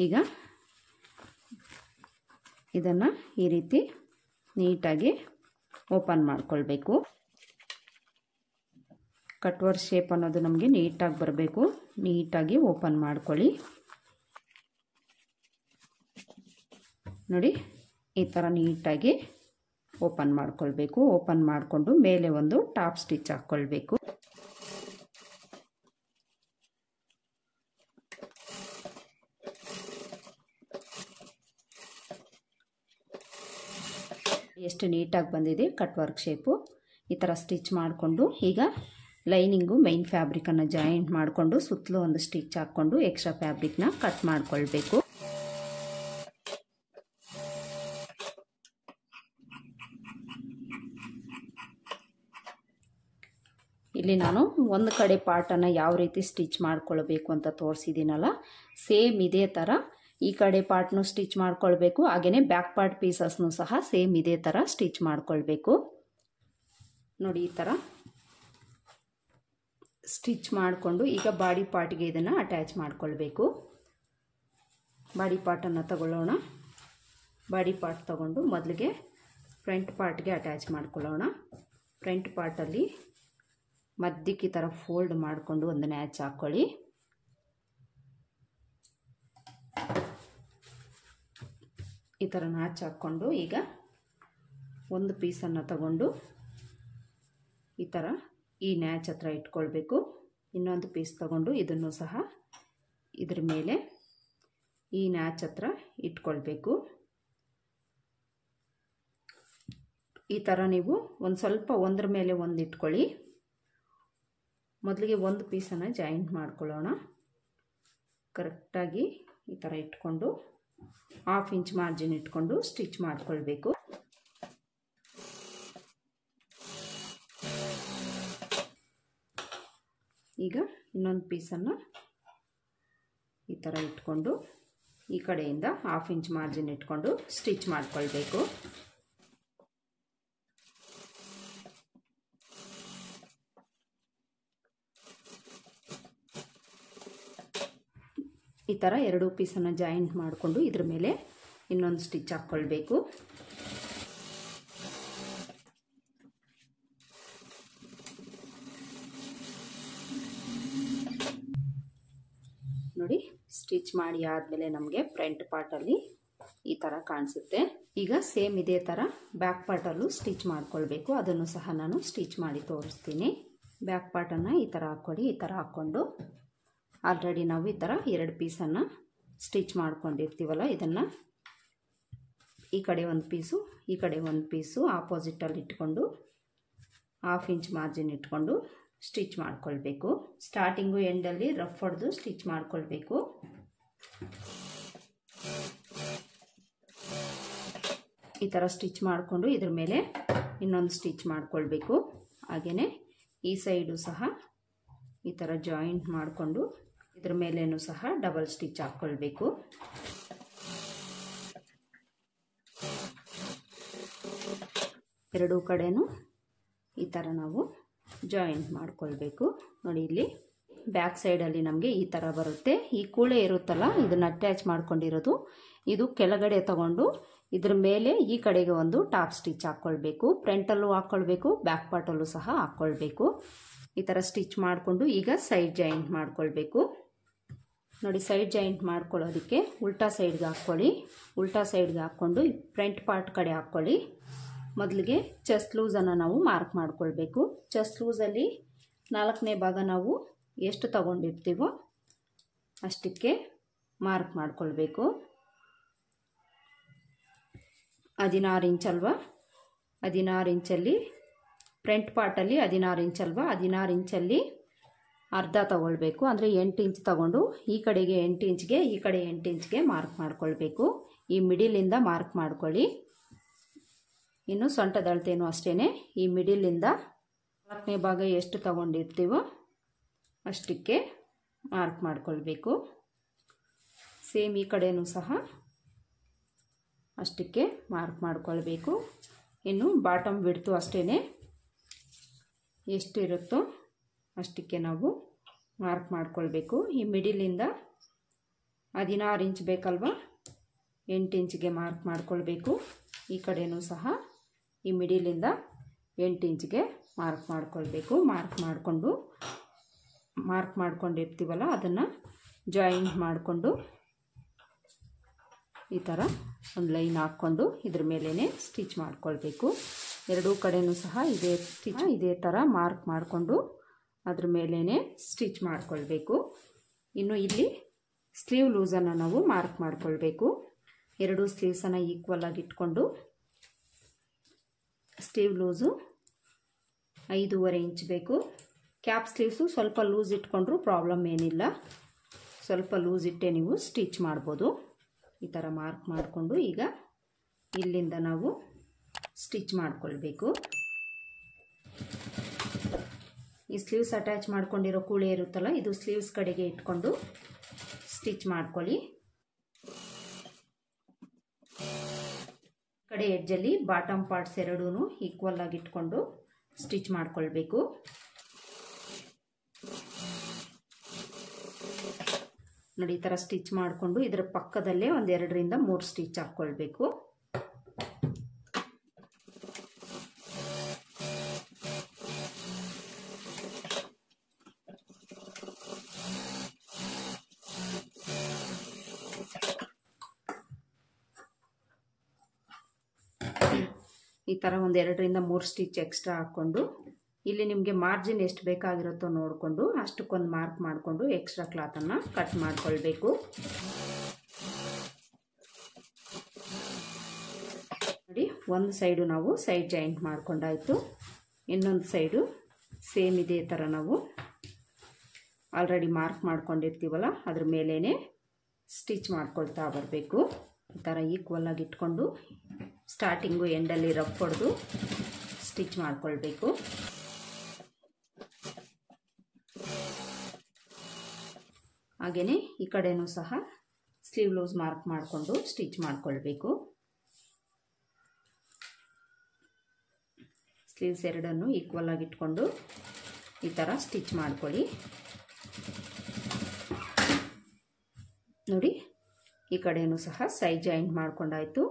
ಈಗ ಇದನ್ನು ಈ ರೀತಿ ನೀಟಾಗಿ ಓಪನ್ ಮಾಡಿಕೊಳ್ಬೇಕು. ಕಟ್ ವರ್ಕ್ ಶೇಪ್ ಅನ್ನೋದು ನಮಗೆ ನೀಟಾಗಿ ಬರಬೇಕು. ನೀಟಾಗಿ ಓಪನ್ ಮಾಡ್ಕೊಳ್ಳಿ. ನೋಡಿ, ಈ ಥರ ನೀಟಾಗಿ ಓಪನ್ ಮಾಡ್ಕೊಳ್ಬೇಕು. ಓಪನ್ ಮಾಡಿಕೊಂಡು ಮೇಲೆ ಒಂದು ಟಾಪ್ ಸ್ಟಿಚ್ ಹಾಕ್ಕೊಳ್ಬೇಕು. ಎಷ್ಟು ನೀಟಾಗಿ ಬಂದಿದೆ ಕಟ್ ವರ್ಕ್ ಶೇಪು. ಈ ಥರ ಸ್ಟಿಚ್ ಮಾಡಿಕೊಂಡು ಈಗ ಲೈನಿಂಗು ಮೈನ್ ಫ್ಯಾಬ್ರಿಕನ್ನು ಜಾಯಿಂಟ್ ಮಾಡಿಕೊಂಡು ಸುತ್ತಲೂ ಒಂದು ಸ್ಟಿಚ್ ಹಾಕ್ಕೊಂಡು ಎಕ್ಸ್ಟ್ರಾ ಫ್ಯಾಬ್ರಿಕ್ನ ಕಟ್ ಮಾಡಿಕೊಳ್ಬೇಕು. ಇಲ್ಲಿ ನಾನು ಒಂದು ಕಡೆ ಪಾರ್ಟನ್ನು ಯಾವ ರೀತಿ ಸ್ಟಿಚ್ ಮಾಡ್ಕೊಳ್ಬೇಕು ಅಂತ ತೋರಿಸಿದ್ದೀನಲ್ಲ, ಸೇಮ್ ಇದೇ ಥರ ಈ ಕಡೆ ಪಾರ್ಟ್ನು ಸ್ಟಿಚ್ ಮಾಡ್ಕೊಳ್ಬೇಕು. ಹಾಗೆಯೇ ಬ್ಯಾಕ್ ಪಾರ್ಟ್ ಪೀಸಸ್ನು ಸಹ ಸೇಮ್ ಇದೇ ಥರ ಸ್ಟಿಚ್ ಮಾಡ್ಕೊಳ್ಬೇಕು. ನೋಡಿ, ಈ ಥರ ಸ್ಟಿಚ್ ಮಾಡಿಕೊಂಡು ಈಗ ಬಾಡಿ ಪಾರ್ಟ್ಗೆ ಇದನ್ನು ಅಟ್ಯಾಚ್ ಮಾಡಿಕೊಳ್ಬೇಕು. ಬಾಡಿ ಪಾರ್ಟನ್ನು ತಗೊಳ್ಳೋಣ. ಬಾಡಿ ಪಾರ್ಟ್ ತಗೊಂಡು ಮೊದಲಿಗೆ ಫ್ರಂಟ್ ಪಾರ್ಟ್ಗೆ ಅಟ್ಯಾಚ್ ಮಾಡ್ಕೊಳ್ಳೋಣ. ಫ್ರಂಟ್ ಪಾರ್ಟಲ್ಲಿ ಮಧ್ಯಕ್ಕೆ ಈ ಥರ ಫೋಲ್ಡ್ ಮಾಡಿಕೊಂಡು ಒಂದು ನ್ಯಾಚ್ ಹಾಕ್ಕೊಳ್ಳಿ. ಈ ಥರ ನ್ಯಾಚ್ ಹಾಕ್ಕೊಂಡು ಈಗ ಒಂದು ಪೀಸನ್ನು ತಗೊಂಡು ಈ ಥರ ಈ ನ್ಯಾಚ್ ಹತ್ರ ಇಟ್ಕೊಳ್ಬೇಕು. ಇನ್ನೊಂದು ಪೀಸ್ ತಗೊಂಡು ಇದನ್ನು ಸಹ ಇದ್ರ ಮೇಲೆ ಈ ನ್ಯಾಚ್ ಹತ್ರ ಇಟ್ಕೊಳ್ಬೇಕು. ಈ ಥರ ನೀವು ಒಂದು ಸ್ವಲ್ಪ ಒಂದ್ರ ಮೇಲೆ ಒಂದು ಇಟ್ಕೊಳ್ಳಿ. ಮೊದಲಿಗೆ ಒಂದು ಪೀಸನ್ನು ಜಾಯಿಂಟ್ ಮಾಡ್ಕೊಳ್ಳೋಣ. ಕರೆಕ್ಟಾಗಿ ಈ ಥರ ಇಟ್ಕೊಂಡು 1/2 ಇಂಚ್ ಮಾರ್ಜಿನ್ ಇಟ್ಕೊಂಡು ಸ್ಟಿಚ್ ಮಾಡ್ಕೊಳ್ಬೇಕು. ಈಗ ಇನ್ನೊಂದು ಪೀಸನ್ನು ಈ ಥರ ಇಟ್ಕೊಂಡು ಈ ಕಡೆಯಿಂದ 1/2 ಇಂಚ್ ಮಾರ್ಜಿನ್ ಇಟ್ಕೊಂಡು ಸ್ಟಿಚ್ ಮಾಡ್ಕೊಳ್ಬೇಕು. ಈ ಥರ 2 ಪೀಸನ್ನು ಜಾಯಿಂಟ್ ಮಾಡಿಕೊಂಡು ಇದ್ರ ಮೇಲೆ ಇನ್ನೊಂದು ಸ್ಟಿಚ್ ಹಾಕ್ಕೊಳ್ಬೇಕು. ನೋಡಿ, ಸ್ಟಿಚ್ ಮಾಡಿ ಆದಮೇಲೆ ನಮಗೆ ಫ್ರಂಟ್ ಪಾರ್ಟಲ್ಲಿ ಈ ಥರ ಕಾಣಿಸುತ್ತೆ. ಈಗ ಸೇಮ್ ಇದೇ ಥರ ಬ್ಯಾಕ್ ಪಾರ್ಟಲ್ಲೂ ಸ್ಟಿಚ್ ಮಾಡ್ಕೊಳ್ಬೇಕು. ಅದನ್ನು ಸಹ ನಾನು ಸ್ಟಿಚ್ ಮಾಡಿ ತೋರಿಸ್ತೀನಿ. ಬ್ಯಾಕ್ ಪಾರ್ಟನ್ನು ಈ ಥರ ಹಾಕ್ಕೊಳ್ಳಿ. ಈ ಥರ ಹಾಕ್ಕೊಂಡು ಆಲ್ರೆಡಿ ನಾವು ಈ ಥರ 2 ಪೀಸನ್ನು ಸ್ಟಿಚ್ ಮಾಡ್ಕೊಂಡಿರ್ತೀವಲ್ಲ, ಇದನ್ನು ಈ ಕಡೆ ಒಂದು ಪೀಸು ಈ ಕಡೆ ಒಂದು ಪೀಸು ಆಪೋಸಿಟಲ್ಲಿ ಇಟ್ಕೊಂಡು 1/2 ಇಂಚ್ ಮಾರ್ಜಿನ್ ಇಟ್ಕೊಂಡು ಸ್ಟಿಚ್ ಮಾಡ್ಕೊಳ್ಬೇಕು. ಸ್ಟಾರ್ಟಿಂಗು ಎಂಡಲ್ಲಿ ರಫ್ ಹೊಡೆದು ಸ್ಟಿಚ್ ಮಾಡ್ಕೊಳ್ಬೇಕು. ಈ ಥರ ಸ್ಟಿಚ್ ಮಾಡಿಕೊಂಡು ಇದ್ರ ಮೇಲೆ ಇನ್ನೊಂದು ಸ್ಟಿಚ್ ಮಾಡ್ಕೊಳ್ಬೇಕು. ಹಾಗೆಯೇ ಈ ಸೈಡು ಸಹ ಈ ಥರ ಜಾಯಿಂಟ್ ಮಾಡಿಕೊಂಡು ಇದ್ರ ಮೇಲೇನೂ ಸಹ ಡಬಲ್ ಸ್ಟಿಚ್ ಹಾಕ್ಕೊಳ್ಬೇಕು. ಎರಡೂ ಕಡೆನೂ ಈ ಥರ ನಾವು ಜಾಯಿಂಟ್ ಮಾಡ್ಕೊಳ್ಬೇಕು. ನೋಡಿ, ಇಲ್ಲಿ ಬ್ಯಾಕ್ ಸೈಡಲ್ಲಿ ನಮಗೆ ಈ ಥರ ಬರುತ್ತೆ. ಈ ಕೂಳೆ ಇರುತ್ತಲ್ಲ, ಇದನ್ನು ಅಟ್ಯಾಚ್ ಮಾಡ್ಕೊಂಡಿರೋದು, ಇದು ಕೆಳಗಡೆ ತಗೊಂಡು ಇದ್ರ ಮೇಲೆ ಈ ಕಡೆಗೆ ಒಂದು ಟಾಪ್ ಸ್ಟಿಚ್ ಹಾಕ್ಕೊಳ್ಬೇಕು. ಫ್ರಂಟಲ್ಲೂ ಹಾಕ್ಕೊಳ್ಬೇಕು, ಬ್ಯಾಕ್ ಪಾರ್ಟಲ್ಲೂ ಸಹ ಹಾಕ್ಕೊಳ್ಬೇಕು. ಈ ಥರ ಸ್ಟಿಚ್ ಮಾಡಿಕೊಂಡು ಈಗ ಸೈಡ್ ಜಾಯಿಂಟ್ ಮಾಡ್ಕೊಳ್ಬೇಕು. ನೋಡಿ, ಸೈಡ್ ಜಾಯಿಂಟ್ ಮಾಡ್ಕೊಳ್ಳೋದಕ್ಕೆ ಉಲ್ಟಾ ಸೈಡ್ಗೆ ಹಾಕ್ಕೊಳ್ಳಿ. ಉಲ್ಟಾ ಸೈಡ್ಗೆ ಹಾಕ್ಕೊಂಡು ಫ್ರಂಟ್ ಪಾರ್ಟ್ ಕಡೆ ಹಾಕ್ಕೊಳ್ಳಿ. ಮೊದಲಿಗೆ ಚೆಸ್ಟ್ ಲೂಸನ್ನು ನಾವು ಮಾರ್ಕ್ ಮಾಡ್ಕೊಳ್ಬೇಕು. ಚೆಸ್ಟ್ ಲೂಸಲ್ಲಿ 4ನೇ ಭಾಗ ನಾವು ಎಷ್ಟು ತಗೊಂಡಿರ್ತೀವೋ ಅಷ್ಟಕ್ಕೆ ಮಾರ್ಕ್ ಮಾಡ್ಕೊಳ್ಬೇಕು. 16 ಇಂಚ್ ಅಲ್ವಾ, 16 ಇಂಚಲ್ಲಿ ಫ್ರಂಟ್ ಪಾರ್ಟಲ್ಲಿ 16 ಇಂಚ್ ಅಲ್ವಾ, 16 ಇಂಚಲ್ಲಿ ಅರ್ಧ ತಗೊಳ್ಬೇಕು. ಅಂದರೆ 8 ಇಂಚ್ ತಗೊಂಡು ಈ ಕಡೆಗೆ 8 ಇಂಚ್ಗೆ ಈ ಕಡೆ 8 ಇಂಚ್ಗೆ ಮಾರ್ಕ್ ಮಾಡ್ಕೊಳ್ಬೇಕು. ಈ ಮಿಡಿಲಿಂದ ಮಾರ್ಕ್ ಮಾಡ್ಕೊಳ್ಳಿ. ಇನ್ನು ಸೊಂಟದ ಅಳತೆನೂ ಅಷ್ಟೇ. ಈ ಮಿಡಿಲಿಂದ 4ನೇ ಭಾಗ ಎಷ್ಟು ತಗೊಂಡಿರ್ತೀವೋ ಅಷ್ಟಕ್ಕೆ ಮಾರ್ಕ್ ಮಾಡ್ಕೊಳ್ಬೇಕು. ಸೇಮ್ ಈ ಕಡೆನೂ ಸಹ ಅಷ್ಟಕ್ಕೆ ಮಾರ್ಕ್ ಮಾಡ್ಕೊಳ್ಬೇಕು. ಇನ್ನು ಬಾಟಮ್ ಬಿಡ್ತು ಅಷ್ಟೇ, ಎಷ್ಟಿರುತ್ತೋ ಅಷ್ಟಕ್ಕೆ ನಾವು ಮಾರ್ಕ್ ಮಾಡ್ಕೊಳ್ಬೇಕು. ಈ ಮಿಡಿಲಿಂದ 16 ಇಂಚ್ ಬೇಕಲ್ವ, 8 ಇಂಚ್ಗೆ ಮಾರ್ಕ್ ಮಾಡ್ಕೊಳ್ಬೇಕು. ಈ ಕಡೆನೂ ಸಹ ಈ ಮಿಡಿಲಿಂದ 8 ಇಂಚ್ಗೆ ಮಾರ್ಕ್ ಮಾಡ್ಕೊಳ್ಬೇಕು. ಮಾರ್ಕ್ ಮಾಡ್ಕೊಂಡಿರ್ತೀವಲ್ಲ, ಅದನ್ನು ಜಾಯಿಂಟ್ ಮಾಡಿಕೊಂಡು ಈ ಥರ ಒಂದು ಲೈನ್ ಹಾಕ್ಕೊಂಡು ಇದ್ರ ಮೇಲೇ ಸ್ಟಿಚ್ ಮಾಡ್ಕೊಳ್ಬೇಕು. ಎರಡೂ ಕಡೆನೂ ಸಹ ಇದೇ ಥರ ಮಾರ್ಕ್ ಮಾಡಿಕೊಂಡು ಅದ್ರ ಮೇಲೇ ಸ್ಟಿಚ್ ಮಾಡ್ಕೊಳ್ಬೇಕು. ಇನ್ನು ಇಲ್ಲಿ ಸ್ಲೀವ್ ಲೂಸನ್ನು ನಾವು ಮಾರ್ಕ್ ಮಾಡ್ಕೊಳ್ಬೇಕು. ಎರಡೂ ಸ್ಲೀವ್ಸನ್ನು ಈಕ್ವಲ್ ಆಗಿ ಇಟ್ಕೊಂಡು ಸ್ಲೀವ್ ಲೂಸು 5.5 ಇಂಚ್ ಬೇಕು. ಕ್ಯಾಪ್ ಸ್ಲೀವ್ಸು ಸ್ವಲ್ಪ ಲೂಸ್ ಇಟ್ಕೊಂಡ್ರೂ ಪ್ರಾಬ್ಲಮ್ ಏನಿಲ್ಲ, ಸ್ವಲ್ಪ ಲೂಸ್ ಇಟ್ಟೆ ನೀವು ಸ್ಟಿಚ್ ಮಾಡ್ಬೋದು. ಈ ಥರ ಮಾರ್ಕ್ ಮಾಡಿಕೊಂಡು ಈಗ ಇಲ್ಲಿಂದ ನಾವು ಸ್ಟಿಚ್ ಮಾಡ್ಕೊಳ್ಬೇಕು. ಈ ಸ್ಲೀವ್ಸ್ ಅಟ್ಯಾಚ್ ಮಾಡ್ಕೊಂಡಿರೋ ಕೂಳೆ ಇರುತ್ತಲ್ಲ, ಇದು ಸ್ಲೀವ್ಸ್ ಕಡೆಗೆ ಇಟ್ಕೊಂಡು ಸ್ಟಿಚ್ ಮಾಡ್ಕೊಳ್ಳಿ. ಕಡೆ ಎಡ್ಜಲ್ಲಿ ಬಾಟಮ್ ಪಾರ್ಟ್ಸ್ ಎರಡೂ ಈಕ್ವಲ್ ಆಗಿ ಇಟ್ಕೊಂಡು ಸ್ಟಿಚ್ ಮಾಡ್ಕೊಳ್ಬೇಕು. ನೋಡಿ, ಈ ಥರ ಸ್ಟಿಚ್ ಮಾಡಿಕೊಂಡು ಇದರ ಪಕ್ಕದಲ್ಲೇ ಒಂದು 2 ರಿಂದ 3 ಸ್ಟಿಚ್ ಹಾಕ್ಕೊಳ್ಬೇಕು. ಈ ಥರ ಒಂದು 2 ರಿಂದ 3 ಸ್ಟಿಚ್ ಎಕ್ಸ್ಟ್ರಾ ಹಾಕ್ಕೊಂಡು ಇಲ್ಲಿ ನಿಮಗೆ ಮಾರ್ಜಿನ್ ಎಷ್ಟು ಬೇಕಾಗಿರುತ್ತೋ ನೋಡಿಕೊಂಡು ಅಷ್ಟಕ್ಕೊಂದು ಮಾರ್ಕ್ ಮಾಡಿಕೊಂಡು ಎಕ್ಸ್ಟ್ರಾ ಕ್ಲಾತನ್ನು ಕಟ್ ಮಾಡ್ಕೊಳ್ಬೇಕು. ನೋಡಿ, ಒಂದು ಸೈಡು ನಾವು ಸೈಡ್ ಜಾಯಿಂಟ್ ಮಾಡ್ಕೊಂಡಾಯಿತು. ಇನ್ನೊಂದು ಸೈಡು ಸೇಮ್ ಇದೇ ಥರ ನಾವು ಆಲ್ರೆಡಿ ಮಾರ್ಕ್ ಮಾಡ್ಕೊಂಡಿರ್ತೀವಲ್ಲ ಅದ್ರ ಮೇಲೇ ಸ್ಟಿಚ್ ಮಾಡ್ಕೊಳ್ತಾ ಬರಬೇಕು. ಈ ಥರ ಈಕ್ವಲ್ ಆಗಿ ಇಟ್ಕೊಂಡು ಸ್ಟಾರ್ಟಿಂಗು ಎಂಡಲ್ಲಿ ರಫ್ ಹೊಡೆದು ಸ್ಟಿಚ್ ಮಾಡ್ಕೊಳ್ಬೇಕು. ಹಾಗೆಯೇ ಈ ಕಡೆನೂ ಸಹ ಸ್ಲೀವ್ ಲೂಸ್ ಮಾರ್ಕ್ ಮಾಡಿಕೊಂಡು ಸ್ಟಿಚ್ ಮಾಡ್ಕೊಳ್ಬೇಕು. ಸ್ಲೀವ್ಸ್ ಎರಡನ್ನು ಈಕ್ವಲ್ ಆಗಿ ಇಟ್ಕೊಂಡು ಈ ಥರ ಸ್ಟಿಚ್ ಮಾಡ್ಕೊಳ್ಳಿ. ನೋಡಿ, ಈ ಕಡೆಯೂ ಸಹ ಸೈಡ್ ಜಾಯಿಂಟ್ ಮಾಡ್ಕೊಂಡಾಯಿತು.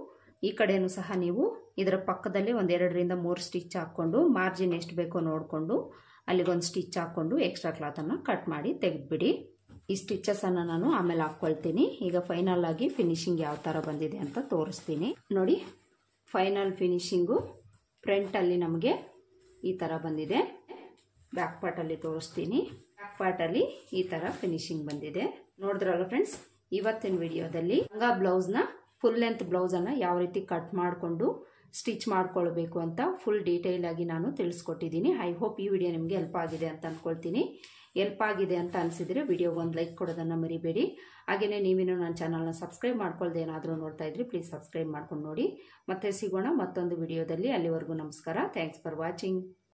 ಈ ಕಡೆಯೂ ಸಹ ನೀವು ಇದರ ಪಕ್ಕದಲ್ಲಿ ಒಂದು 2ರಿಂದ 3 ಸ್ಟಿಚ್ ಹಾಕ್ಕೊಂಡು ಮಾರ್ಜಿನ್ ಎಷ್ಟು ಬೇಕೋ ನೋಡಿಕೊಂಡು ಅಲ್ಲಿಗೊಂದು ಸ್ಟಿಚ್ ಹಾಕ್ಕೊಂಡು ಎಕ್ಸ್ಟ್ರಾ ಕ್ಲಾತನ್ನು ಕಟ್ ಮಾಡಿ ತೆಗೆದುಬಿಡಿ. ಈ ಸ್ಟಿಚಸನ್ನು ನಾನು ಆಮೇಲೆ ಹಾಕ್ಕೊಳ್ತೀನಿ. ಈಗ ಫೈನಲ್ ಆಗಿ ಫಿನಿಶಿಂಗ್ ಯಾವ ಥರ ಬಂದಿದೆ ಅಂತ ತೋರಿಸ್ತೀನಿ. ನೋಡಿ, ಫೈನಲ್ ಫಿನಿಶಿಂಗು ಫ್ರಂಟಲ್ಲಿ ನಮಗೆ ಈ ಥರ ಬಂದಿದೆ. ಬ್ಯಾಕ್ ಪಾರ್ಟಲ್ಲಿ ತೋರಿಸ್ತೀನಿ. ಬ್ಯಾಕ್ ಪಾರ್ಟಲ್ಲಿ ಈ ಥರ ಫಿನಿಶಿಂಗ್ ಬಂದಿದೆ. ನೋಡಿದ್ರಲ್ಲ ಫ್ರೆಂಡ್ಸ್, ಇವತ್ತಿನ ವಿಡಿಯೋದಲ್ಲಿ ಲಂಗ ಬ್ಲೌಸ್ನ ಫುಲ್ ಲೆಂತ್ ಬ್ಲೌಸನ್ನು ಯಾವ ರೀತಿ ಕಟ್ ಮಾಡಿಕೊಂಡು ಸ್ಟಿಚ್ ಮಾಡ್ಕೊಳ್ಬೇಕು ಅಂತ ಫುಲ್ ಡೀಟೇಲ್ ಆಗಿ ನಾನು ತಿಳಿಸ್ಕೊಟ್ಟಿದ್ದೀನಿ. ಐ ಹೋಪ್ ಈ ವಿಡಿಯೋ ನಿಮಗೆ ಹೆಲ್ಪ್ ಆಗಿದೆ ಅಂತ ಅಂದ್ಕೊಳ್ತೀನಿ. ಹೆಲ್ಪ್ ಆಗಿದೆ ಅಂತ ಅನಿಸಿದರೆ ವಿಡಿಯೋಗೆ ಒಂದು ಲೈಕ್ ಕೊಡೋದನ್ನು ಮರಿಬೇಡಿ. ಹಾಗೆಯೇ ನೀವೇನು ನನ್ನ ಚಾನಲ್ನ ಸಬ್ಸ್ಕ್ರೈಬ್ ಮಾಡ್ಕೊಳ್ಳದೆ ಏನಾದರೂ ನೋಡ್ತಾ ಇದ್ರಿ ಪ್ಲೀಸ್ ಸಬ್ಸ್ಕ್ರೈಬ್ ಮಾಡ್ಕೊಂಡು ನೋಡಿ. ಮತ್ತೆ ಸಿಗೋಣ ಮತ್ತೊಂದು ವಿಡಿಯೋದಲ್ಲಿ. ಅಲ್ಲಿವರೆಗೂ ನಮಸ್ಕಾರ. Thanks for watching.